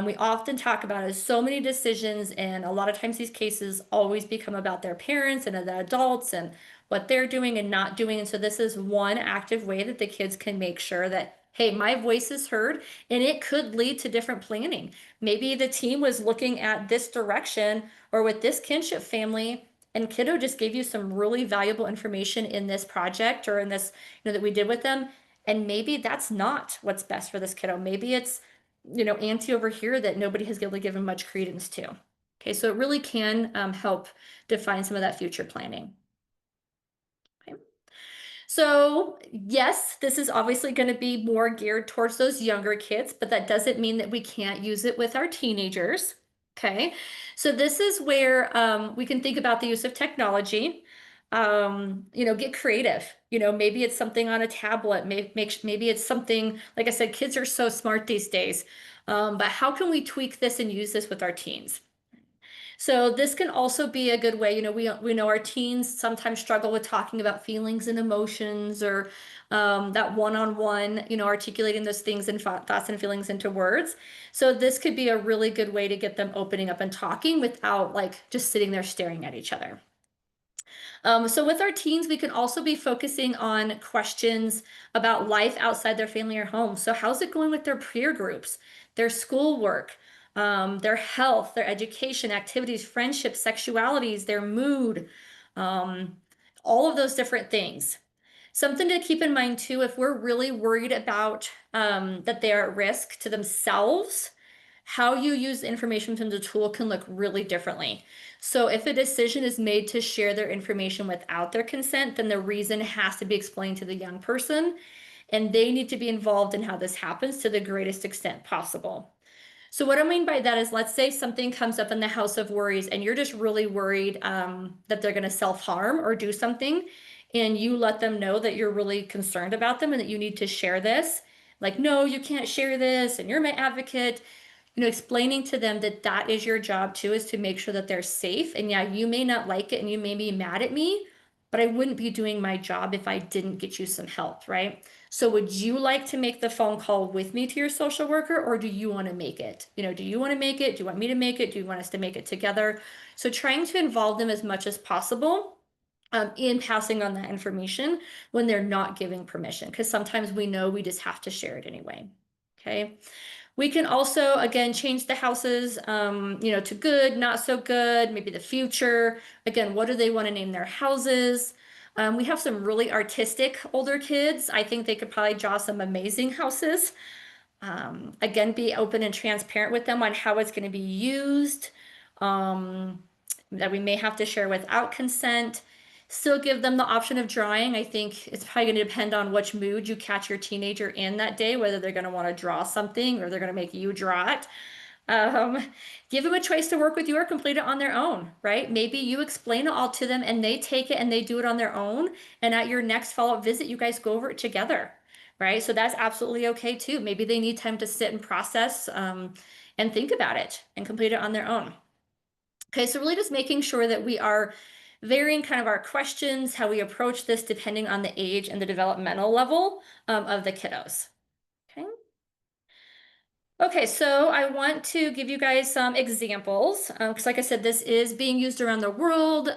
We often talk about it as so many decisions, and a lot of times these cases always become about their parents and the adults and what they're doing and not doing. And so this is one active way that the kids can make sure that, hey, my voice is heard, and it could lead to different planning. Maybe the team was looking at this direction or with this kinship family, and kiddo just gave you some really valuable information in this project or in this, that we did with them. And maybe that's not what's best for this kiddo. Maybe it's, auntie over here that nobody has really given much credence to. Okay, so it really can help define some of that future planning. Okay. So yes, this is obviously going to be more geared towards those younger kids, but that doesn't mean that we can't use it with our teenagers. Okay, so this is where we can think about the use of technology. Get creative. Maybe it's something on a tablet. Maybe it's something, like I said, kids are so smart these days. But how can we tweak this and use this with our teens? So this can also be a good way, we know our teens sometimes struggle with talking about feelings and emotions or that one-on-one, articulating those things and thoughts and feelings into words. So this could be a really good way to get them opening up and talking without like just sitting there staring at each other. So with our teens, we can also be focusing on questions about life outside their family or home. So how's it going with their peer groups, their schoolwork, their health, their education, activities, friendships, sexualities, their mood, um, all of those different things. Something to keep in mind too, if we're really worried about that they are at risk to themselves, how you use the information from the tool can look really differently. So if a decision is made to share their information without their consent, then the reason has to be explained to the young person, and they need to be involved in how this happens to the greatest extent possible. So what I mean by that is, let's say something comes up in the house of worries and you're just really worried that they're going to self-harm or do something, and you let them know that you're really concerned about them and that you need to share this. Like, no, you can't share this, and you're my advocate. Explaining to them that that is your job too, is to make sure that they're safe. And yeah, you may not like it and you may be mad at me, but I wouldn't be doing my job if I didn't get you some help, right? So would you like to make the phone call with me to your social worker, or do you want to make it? Do you want to make it? Do you want me to make it? Do you want us to make it together? So trying to involve them as much as possible in passing on that information when they're not giving permission, because sometimes we know we just have to share it anyway. Okay. We can also, again, change the houses, to good, not so good, maybe the future. Again, what do they want to name their houses? We have some really artistic older kids. I think they could probably draw some amazing houses. Again, be open and transparent with them on how it's going to be used, that we may have to share without consent. Still give them the option of drawing. I think it's probably going to depend on which mood you catch your teenager in that day, whether they're going to want to draw something or they're going to make you draw it. Um, Give them a choice to work with you or complete it on their own, right? Maybe you explain it all to them and they take it and they do it on their own. And at your next follow-up visit, you guys go over it together, right? So that's absolutely okay too. Maybe they need time to sit and process and think about it and complete it on their own. Okay, so really just making sure that we are varying kind of our questions, how we approach this depending on the age and the developmental level of the kiddos. Okay. Okay, so I want to give you guys some examples because like I said, this is being used around the world.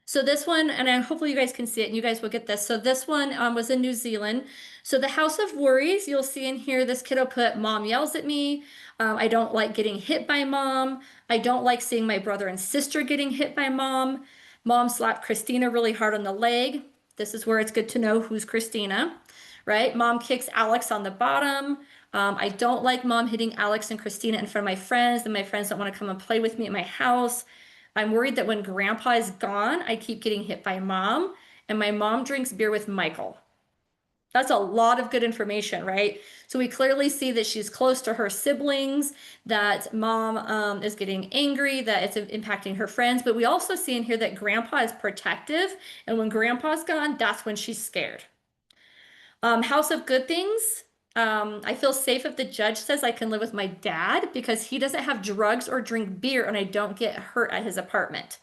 So this one, and hopefully you guys can see it and you guys will get this. So this one was in New Zealand. So the House of Worries, you'll see in here, this kiddo put, "Mom yells at me. I don't like getting hit by mom. I don't like seeing my brother and sister getting hit by mom. Mom slapped Christina really hard on the leg." This is where it's good to know who's Christina, right? "Mom kicks Alex on the bottom. I don't like mom hitting Alex and Christina in front of my friends, and my friends don't want to come and play with me at my house. I'm worried that when grandpa is gone, I keep getting hit by mom, and my mom drinks beer with Michael." That's a lot of good information, right? So we clearly see that she's close to her siblings, that mom is getting angry, that it's impacting her friends. But we also see in here that grandpa is protective, and when grandpa's gone, that's when she's scared. House of Good Things. I feel safe if the judge says I can live with my dad because he doesn't have drugs or drink beer and I don't get hurt at his apartment.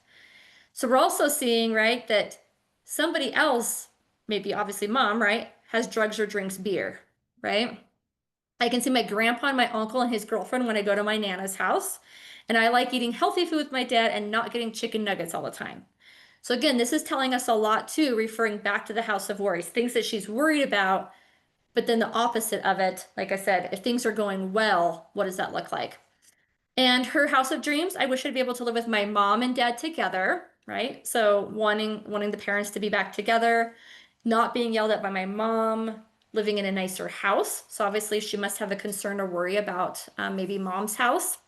So we're also seeing, right, that somebody else, maybe obviously mom, right, has drugs or drinks beer, right? I can see my grandpa and my uncle and his girlfriend when I go to my Nana's house. And I like eating healthy food with my dad and not getting chicken nuggets all the time. So again, this is telling us a lot too, referring back to the House of Worries, things that she's worried about, but then the opposite of it, like I said, if things are going well, what does that look like? And her House of Dreams, I wish I'd be able to live with my mom and dad together, right? So wanting the parents to be back together, not being yelled at by my mom, living in a nicer house. So obviously she must have a concern or worry about maybe mom's house.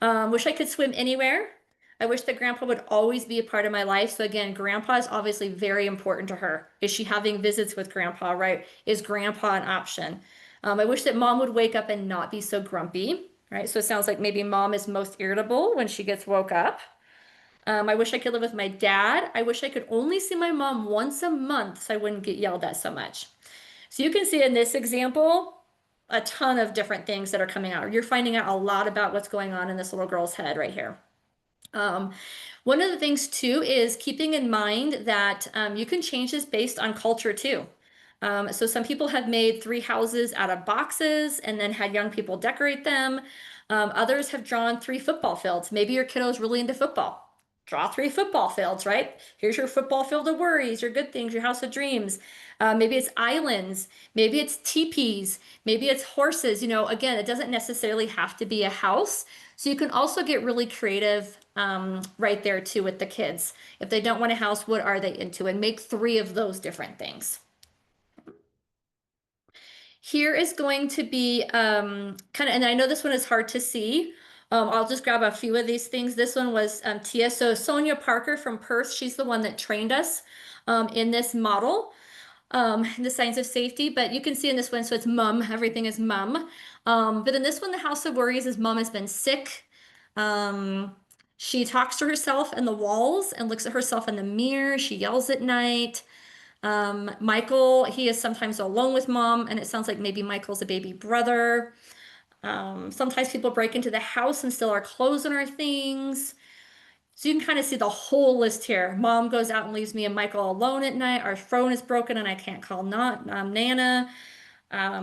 Wish I could swim anywhere. I wish that grandpa would always be a part of my life. So again, grandpa is obviously very important to her. Is she having visits with grandpa, right? Is grandpa an option? I wish that mom would wake up and not be so grumpy, right? So it sounds like maybe mom is most irritable when she gets woke up. I wish I could live with my dad. I wish I could only see my mom once a month so I wouldn't get yelled at so much. So you can see in this example, a ton of different things that are coming out. You're finding out a lot about what's going on in this little girl's head right here. Um, One of the things too is keeping in mind that you can change this based on culture too. So some people have made three houses out of boxes and then had young people decorate them. Others have drawn three football fields. Maybe your kiddo is really into football. Draw three football fields, right? Here's your football field of worries, your good things, your house of dreams. Maybe it's islands, maybe it's teepees, maybe it's horses. Again, it doesn't necessarily have to be a house. So you can also get really creative right there too with the kids. If they don't want a house, what are they into? And make three of those different things. Here is going to be kind of, and I know this one is hard to see. I'll just grab a few of these things. This one was TSO Sonia Parker from Perth. She's the one that trained us in this model, the signs of safety. But you can see in this one, so it's mom, everything is mom. But in this one, the house of worries is mom has been sick. Um, she talks to herself in the walls and looks at herself in the mirror. She yells at night. Michael, he is sometimes alone with mom, and it sounds like maybe Michael's a baby brother. Sometimes people break into the house and steal our clothes and our things. So you can kind of see the whole list here. Mom goes out and leaves me and Michael alone at night. Our phone is broken and I can't call not Nana.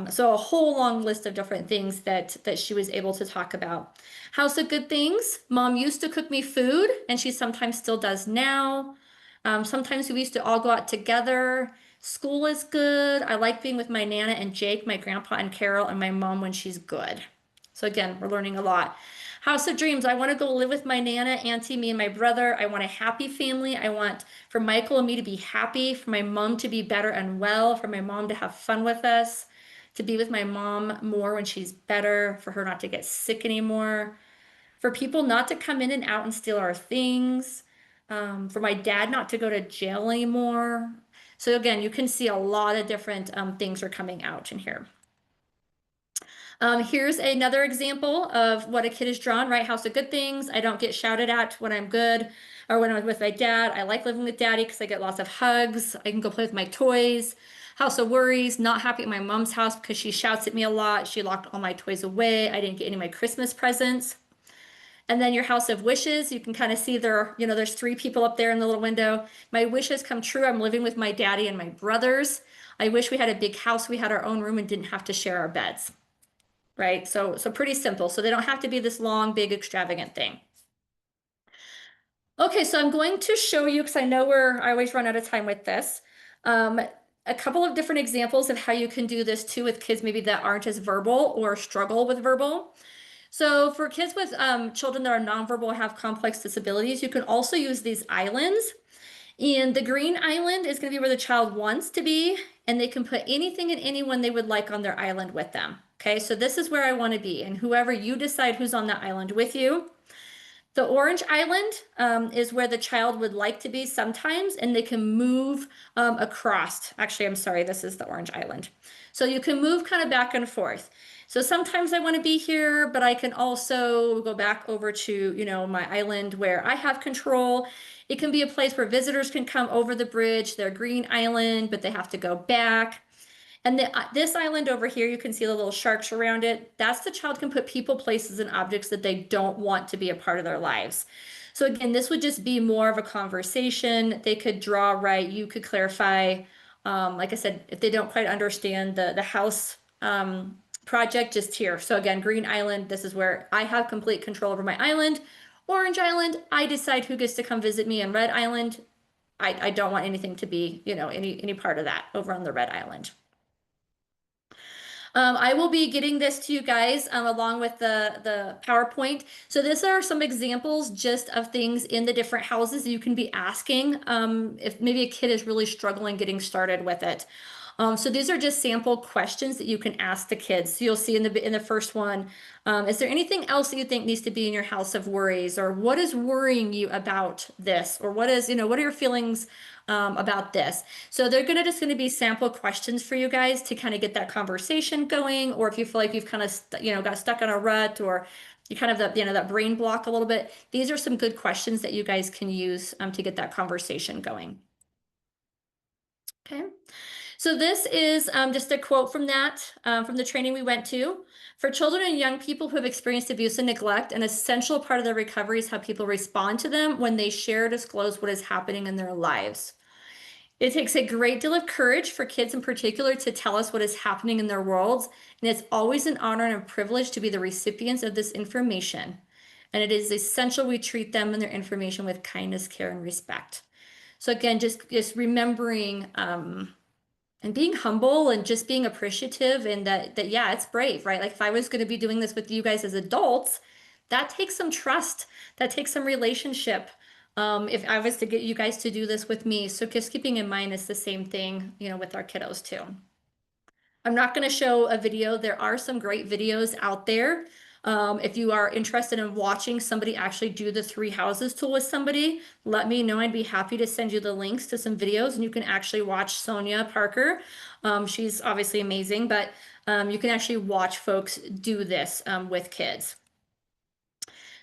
So a whole long list of different things that she was able to talk about. House of good things. Mom used to cook me food, and she sometimes still does now. Sometimes we used to all go out together. School is good. I like being with my Nana and Jake, my grandpa and Carol, and my mom when she's good. So again, we're learning a lot. House of dreams. I want to go live with my Nana, Auntie, me, and my brother. I want a happy family. I want for Michael and me to be happy, for my mom to be better and well, for my mom to have fun with us, to be with my mom more when she's better, for her not to get sick anymore, for people not to come in and out and steal our things, for my dad not to go to jail anymore. So again, you can see a lot of different things are coming out in here. Here's another example of what a kid has drawn, right? House of good things. I don't get shouted at when I'm good or when I'm with my dad. I like living with daddy because I get lots of hugs. I can go play with my toys. House of worries, not happy at my mom's house because she shouts at me a lot. She locked all my toys away. I didn't get any of my Christmas presents. And then your house of wishes, you can kind of see there's three people up there in the little window. My wishes come true. I'm living with my daddy and my brothers. I wish we had a big house. We had our own room and didn't have to share our beds, right? So pretty simple. So they don't have to be this long, big, extravagant thing. Okay, so I'm going to show you, because I know I always run out of time with this, um, a couple of different examples of how you can do this too with kids maybe that aren't as verbal or struggle with verbal. So for kids with children that are nonverbal or have complex disabilities, you can also use these islands. And the green island is going to be where the child wants to be, and they can put anything and anyone they would like on their island with them. Okay, so this is where I want to be, and whoever you decide who's on that island with you. The orange island is where the child would like to be sometimes, and they can move across. Actually, I'm sorry, this is the orange island. So you can move kind of back and forth. So sometimes I want to be here, but I can also go back over to, my island where I have control. It can be a place where visitors can come over the bridge, their green island, but they have to go back. And this island over here, you can see the little sharks around it. That's the child can put people, places, and objects that they don't want to be a part of their lives. So again, this would just be more of a conversation. They could draw, right? You could clarify. Like I said, if they don't quite understand the house project, just here. So again, green island, this is where I have complete control over my island. Orange island, I decide who gets to come visit me. And red island, I don't want anything to be, any part of that over on the red island. I will be getting this to you guys along with the PowerPoint. So these are some examples just of things in the different houses you can be asking if maybe a kid is really struggling getting started with it. So these are just sample questions that you can ask the kids. So you'll see in the first one, is there anything else that you think needs to be in your house of worries, or what is worrying you about this, or what are your feelings about this? So they're just going to be sample questions for you guys to kind of get that conversation going, or if you feel like you've kind of got stuck on a rut, or you kind of that brain block a little bit. These are some good questions that you guys can use to get that conversation going. Okay. So this is just a quote from from the training we went to. For children and young people who have experienced abuse and neglect, an essential part of their recovery is how people respond to them when they share or disclose what is happening in their lives. It takes a great deal of courage for kids in particular to tell us what is happening in their worlds, and it's always an honor and a privilege to be the recipients of this information. And it is essential we treat them and their information with kindness, care, and respect. So again, just remembering and being humble and just being appreciative, and that yeah, it's brave, right? Like if I was going to be doing this with you guys as adults, that takes some trust, that takes some relationship. If I was to get you guys to do this with me, so just keeping in mind it's the same thing, with our kiddos too. I'm not going to show a video. There are some great videos out there. If you are interested in watching somebody actually do the three houses tool with somebody, let me know. I'd be happy to send you the links to some videos and you can actually watch Sonia Parker. She's obviously amazing, but you can actually watch folks do this with kids.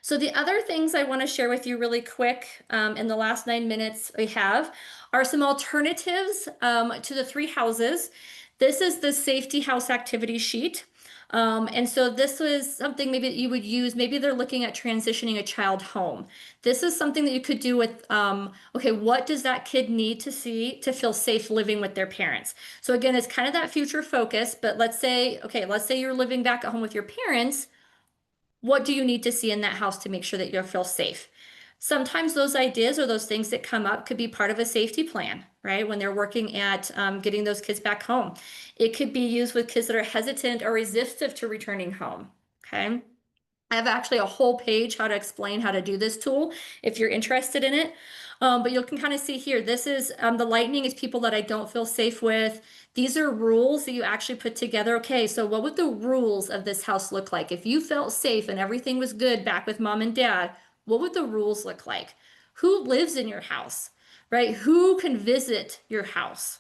So the other things I want to share with you really quick in the last 9 minutes we have are some alternatives to the three houses. This is the safety house activity sheet. And so this was something maybe that you would use. Maybe they're looking at transitioning a child home. This is something that you could do with, okay, what does that kid need to see to feel safe living with their parents? So again, it's kind of that future focus, but let's say you're living back at home with your parents. What do you need to see in that house to make sure that you'll feel safe? Sometimes those ideas or those things that come up could be part of a safety plan, right? When they're working at getting those kids back home. It could be used with kids that are hesitant or resistive to returning home, okay? I have actually a whole page how to explain how to do this tool if you're interested in it. But you can kind of see here, this is the lightning is people that I don't feel safe with. These are rules that you actually put together. Okay, so what would the rules of this house look like? If you felt safe and everything was good back with mom and dad, what would the rules look like? Who lives in your house, right? Who can visit your house?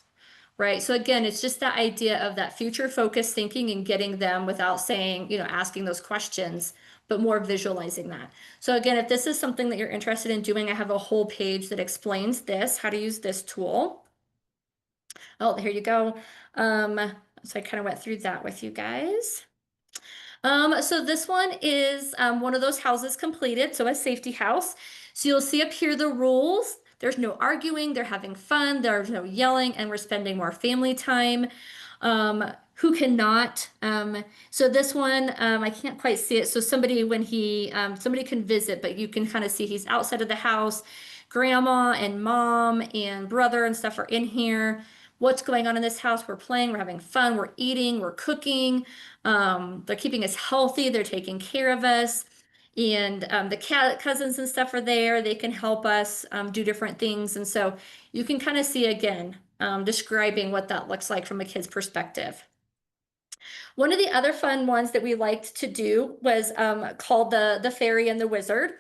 Right. So again, it's just that idea of that future focused thinking and getting them without saying, asking those questions, but more visualizing that. So again, if this is something that you're interested in doing, I have a whole page that explains this, how to use this tool. Oh, here you go. So I kind of went through that with you guys. So this one is one of those houses completed, so a safety house. So you'll see up here the rules. There's no arguing, they're having fun, there's no yelling, and we're spending more family time. Who cannot? So this one, I can't quite see it. So somebody, somebody can visit, but you can kind of see he's outside of the house. Grandma and mom and brother and stuff are in here. What's going on in this house? We're playing, we're having fun, we're eating, we're cooking. They're keeping us healthy, they're taking care of us. And the cousins and stuff are there. They can help us do different things. And so you can kind of see again, describing what that looks like from a kid's perspective. One of the other fun ones that we liked to do was called the Fairy and the Wizard.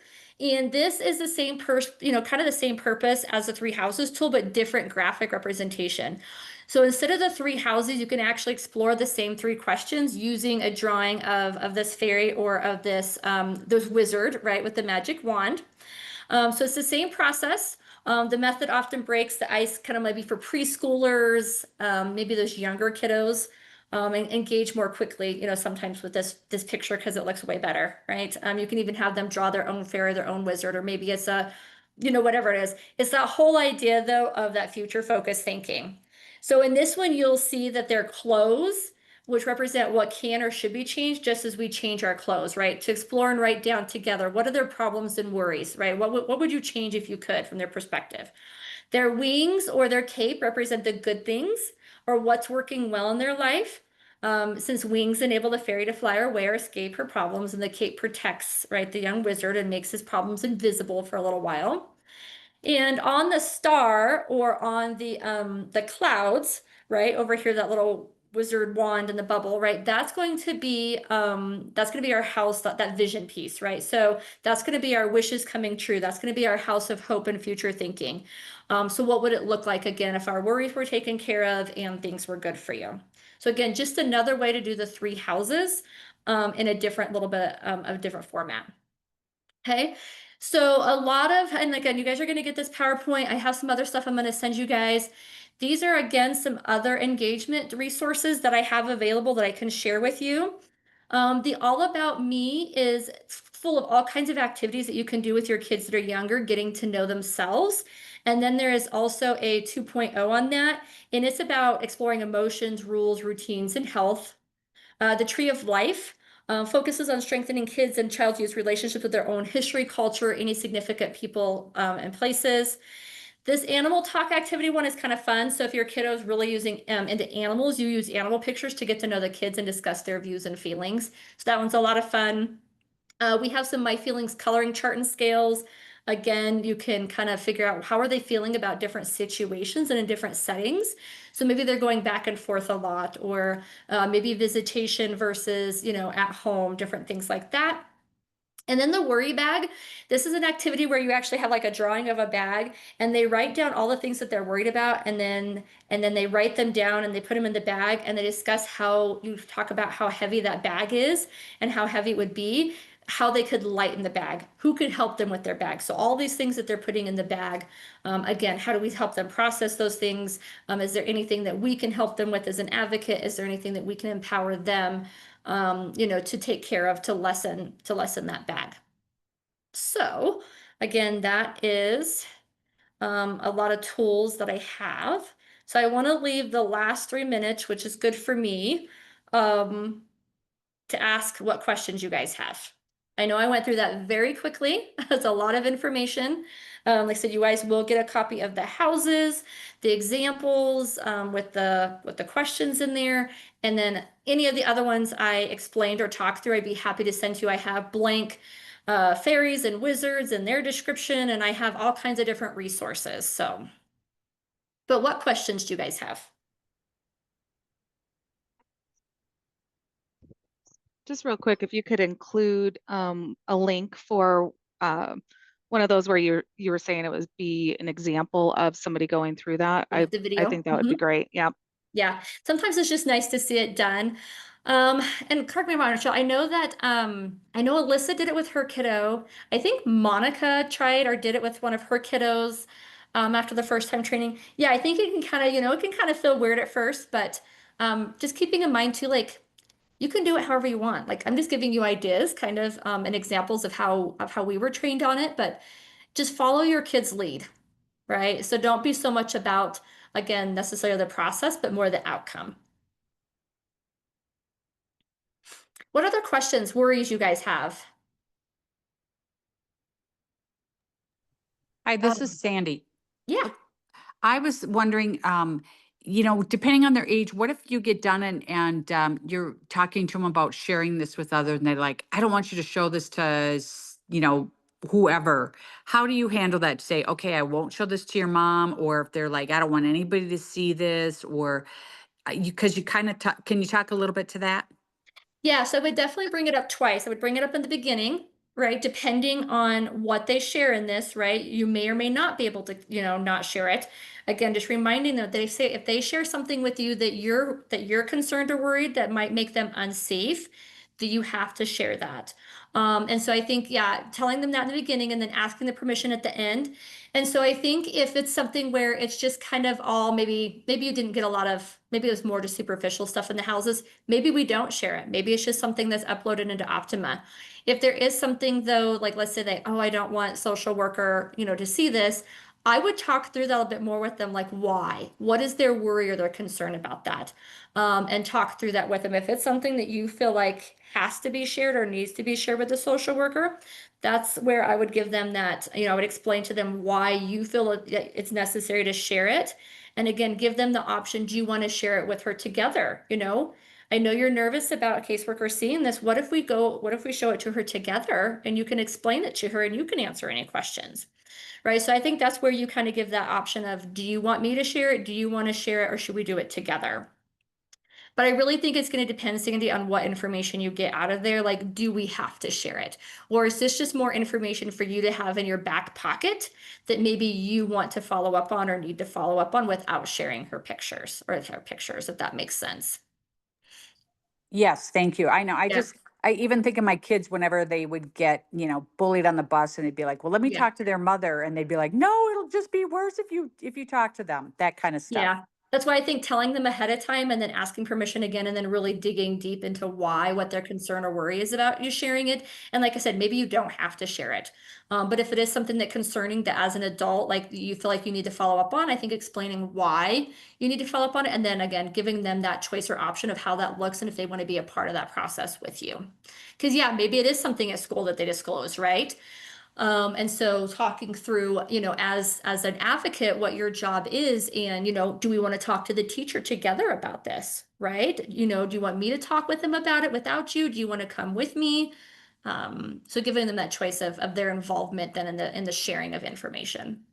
And this is the same kind of the same purpose as the three houses tool, but different graphic representation. So instead of the three houses, you can actually explore the same three questions using a drawing of this fairy or of this wizard, right, with the magic wand. So it's the same process. The method often breaks the ice kind of maybe for preschoolers, maybe those younger kiddos, and engage more quickly, sometimes with this picture because it looks way better, right? You can even have them draw their own fairy, their own wizard, or maybe it's whatever it is. It's that whole idea though of that future focused thinking. So in this one, you'll see that their clothes, which represent what can or should be changed just as we change our clothes, right? To explore and write down together, what are their problems and worries, right? What would you change if you could from their perspective? Their wings or their cape represent the good things or what's working well in their life. Since wings enable the fairy to fly away or escape her problems, and the cape protects, right, the young wizard and makes his problems invisible for a little while. And on the star or on the clouds, right, over here, that little wizard wand in the bubble, right, that's going to be our house, that vision piece, right? So that's going to be our wishes coming true. That's going to be our house of hope and future thinking. So what would it look like again if our worries were taken care of and things were good for you? So again, just another way to do the three houses in a different little bit of a different format. Okay, so and again, you guys are going to get this PowerPoint. I have some other stuff I'm going to send you guys. These are again some other engagement resources that I have available that I can share with you. The All About Me is full of all kinds of activities that you can do with your kids that are younger, getting to know themselves. And then there is also a 2.0 on that, and it's about exploring emotions, rules, routines, and health. The Tree of Life focuses on strengthening kids and child youth relationships with their own history, culture, any significant people and places. This animal talk activity one is kind of fun. So if your kiddo is really using into animals, you use animal pictures to get to know the kids and discuss their views and feelings. So that one's a lot of fun. We have some My Feelings coloring chart and scales. Again, you can kind of figure out how are they feeling about different situations and in different settings. So maybe they're going back and forth a lot, or maybe visitation versus, at home, different things like that. And then the worry bag, this is an activity where you actually have like a drawing of a bag and they write down all the things that they're worried about, and then they write them down and they put them in the bag, and they discuss how you talk about how heavy that bag is and how heavy it would be, how they could lighten the bag, who could help them with their bag. So all these things that they're putting in the bag, again, how do we help them process those things? Is there anything that we can help them with as an advocate? Is there anything that we can empower them to take care of, to lessen that bag. So again, that is a lot of tools that I have. So I want to leave the last 3 minutes, which is good for me, um, to ask what questions you guys have. I know I went through that very quickly. It's a lot of information. Like I said, you guys will get a copy of the houses, the examples with the questions in there, and then any of the other ones I explained or talked through, I'd be happy to send to you. I have blank fairies and wizards and their description, and I have all kinds of different resources. So, but what questions do you guys have? Just real quick, if you could include a link for one of those where you were saying it would be an example of somebody going through that. Yeah, the I video. think that would be great. Yeah. Yeah, sometimes it's just nice to see it done. And correct me if I'm wrong, Michelle, I know Alyssa did it with her kiddo. I think Monica tried or did it with one of her kiddos after the first time training. Yeah, I think it can kind of, it can kind of feel weird at first, but just keeping in mind too, like you can do it however you want. Like I'm just giving you ideas, kind of, and examples of how we were trained on it, but just follow your kid's lead, right? So don't be so much about, again, necessarily the process, but more the outcome. What other questions, worries you guys have? Hi, this is Sandy. Yeah. I was wondering, depending on their age, what if you get done and you're talking to them about sharing this with others and they're like, I don't want you to show this to, whoever. How do you handle that to say, okay, I won't show this to your mom? Or if they're like, I don't want anybody to see this, or because you kind of can you talk a little bit to that? Yeah, so I would definitely bring it up twice. I would bring it up in the beginning, right? Depending on what they share in this, right? You may or may not be able to, not share it. Again, just reminding them that they say if they share something with you that you're concerned or worried that might make them unsafe, that you have to share that. And so I think, yeah, telling them that in the beginning and then asking the permission at the end. And so I think if it's something where it's just kind of all maybe you didn't get a lot of, maybe it was more just superficial stuff in the houses, maybe we don't share it. Maybe it's just something that's uploaded into Optima. If there is something though, like let's say they, oh, I don't want social worker, to see this, I would talk through that a bit more with them, like why? What is their worry or their concern about that? And talk through that with them. If it's something that you feel like has to be shared or needs to be shared with the social worker, that's where I would give them that, I would explain to them why you feel it's necessary to share it. And again, give them the option, do you want to share it with her together? I know you're nervous about a caseworker seeing this. What if we show it to her together and you can explain it to her and you can answer any questions? Right. So I think that's where you kind of give that option of, do you want me to share it? Do you want to share it or should we do it together? But I really think it's going to depend, Sandy, on what information you get out of there. Like, do we have to share it? Or is this just more information for you to have in your back pocket that maybe you want to follow up on or need to follow up on without sharing her pictures or her pictures, if that makes sense? Yes, thank you. I know. Yeah. I even think of my kids whenever they would get, bullied on the bus and they'd be like, well, let me Yeah. talk to their mother. And they'd be like, no, it'll just be worse if you talk to them, that kind of stuff. Yeah, that's why I think telling them ahead of time and then asking permission again and then really digging deep into why, what their concern or worry is about you sharing it. And like I said, maybe you don't have to share it. But if it is something that concerning that as an adult, like you feel like you need to follow up on, I think explaining why you need to follow up on it. And then again, giving them that choice or option of how that looks and if they want to be a part of that process with you. Because yeah, maybe it is something at school that they disclose, right? And so talking through, as an advocate, what your job is, and, do we want to talk to the teacher together about this, right? Do you want me to talk with them about it without you? Do you want to come with me? So giving them that choice of their involvement then in the sharing of information.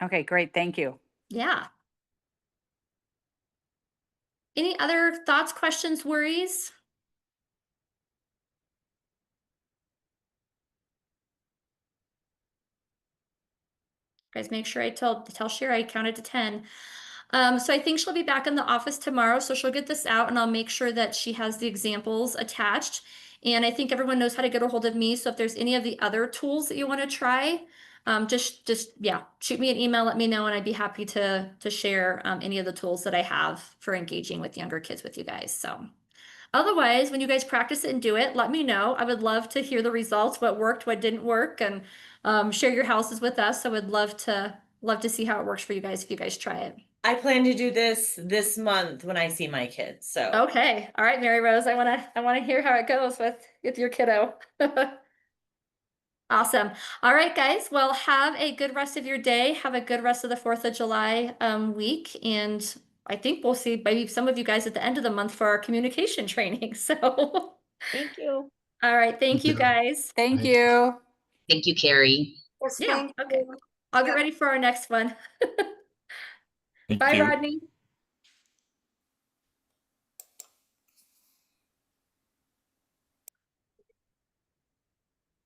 Okay, great. Thank you. Yeah. Any other thoughts, questions, worries? Guys, make sure I tell Sherry I counted to 10. So I think she'll be back in the office tomorrow, so she'll get this out and I'll make sure that she has the examples attached. And I think everyone knows how to get a hold of me. So if there's any of the other tools that you want to try, yeah, shoot me an email, let me know, and I'd be happy to share any of the tools that I have for engaging with younger kids with you guys. So otherwise, when you guys practice it and do it, let me know. I would love to hear the results, what worked, what didn't work, and share your houses with us. I would love to see how it works for you guys if you guys try it. I plan to do this month when I see my kids. So Okay. All right, Mary Rose. I wanna hear how it goes with your kiddo. Awesome. All right, guys. Well, have a good rest of your day. Have a good rest of the 4th of July week. And I think we'll see maybe some of you guys at the end of the month for our communication training. So Thank you. all right, thank you guys. Thank you. Thank you, Carrie. Yeah, okay. I'll get ready for our next one. Thank Bye, you. Rodney.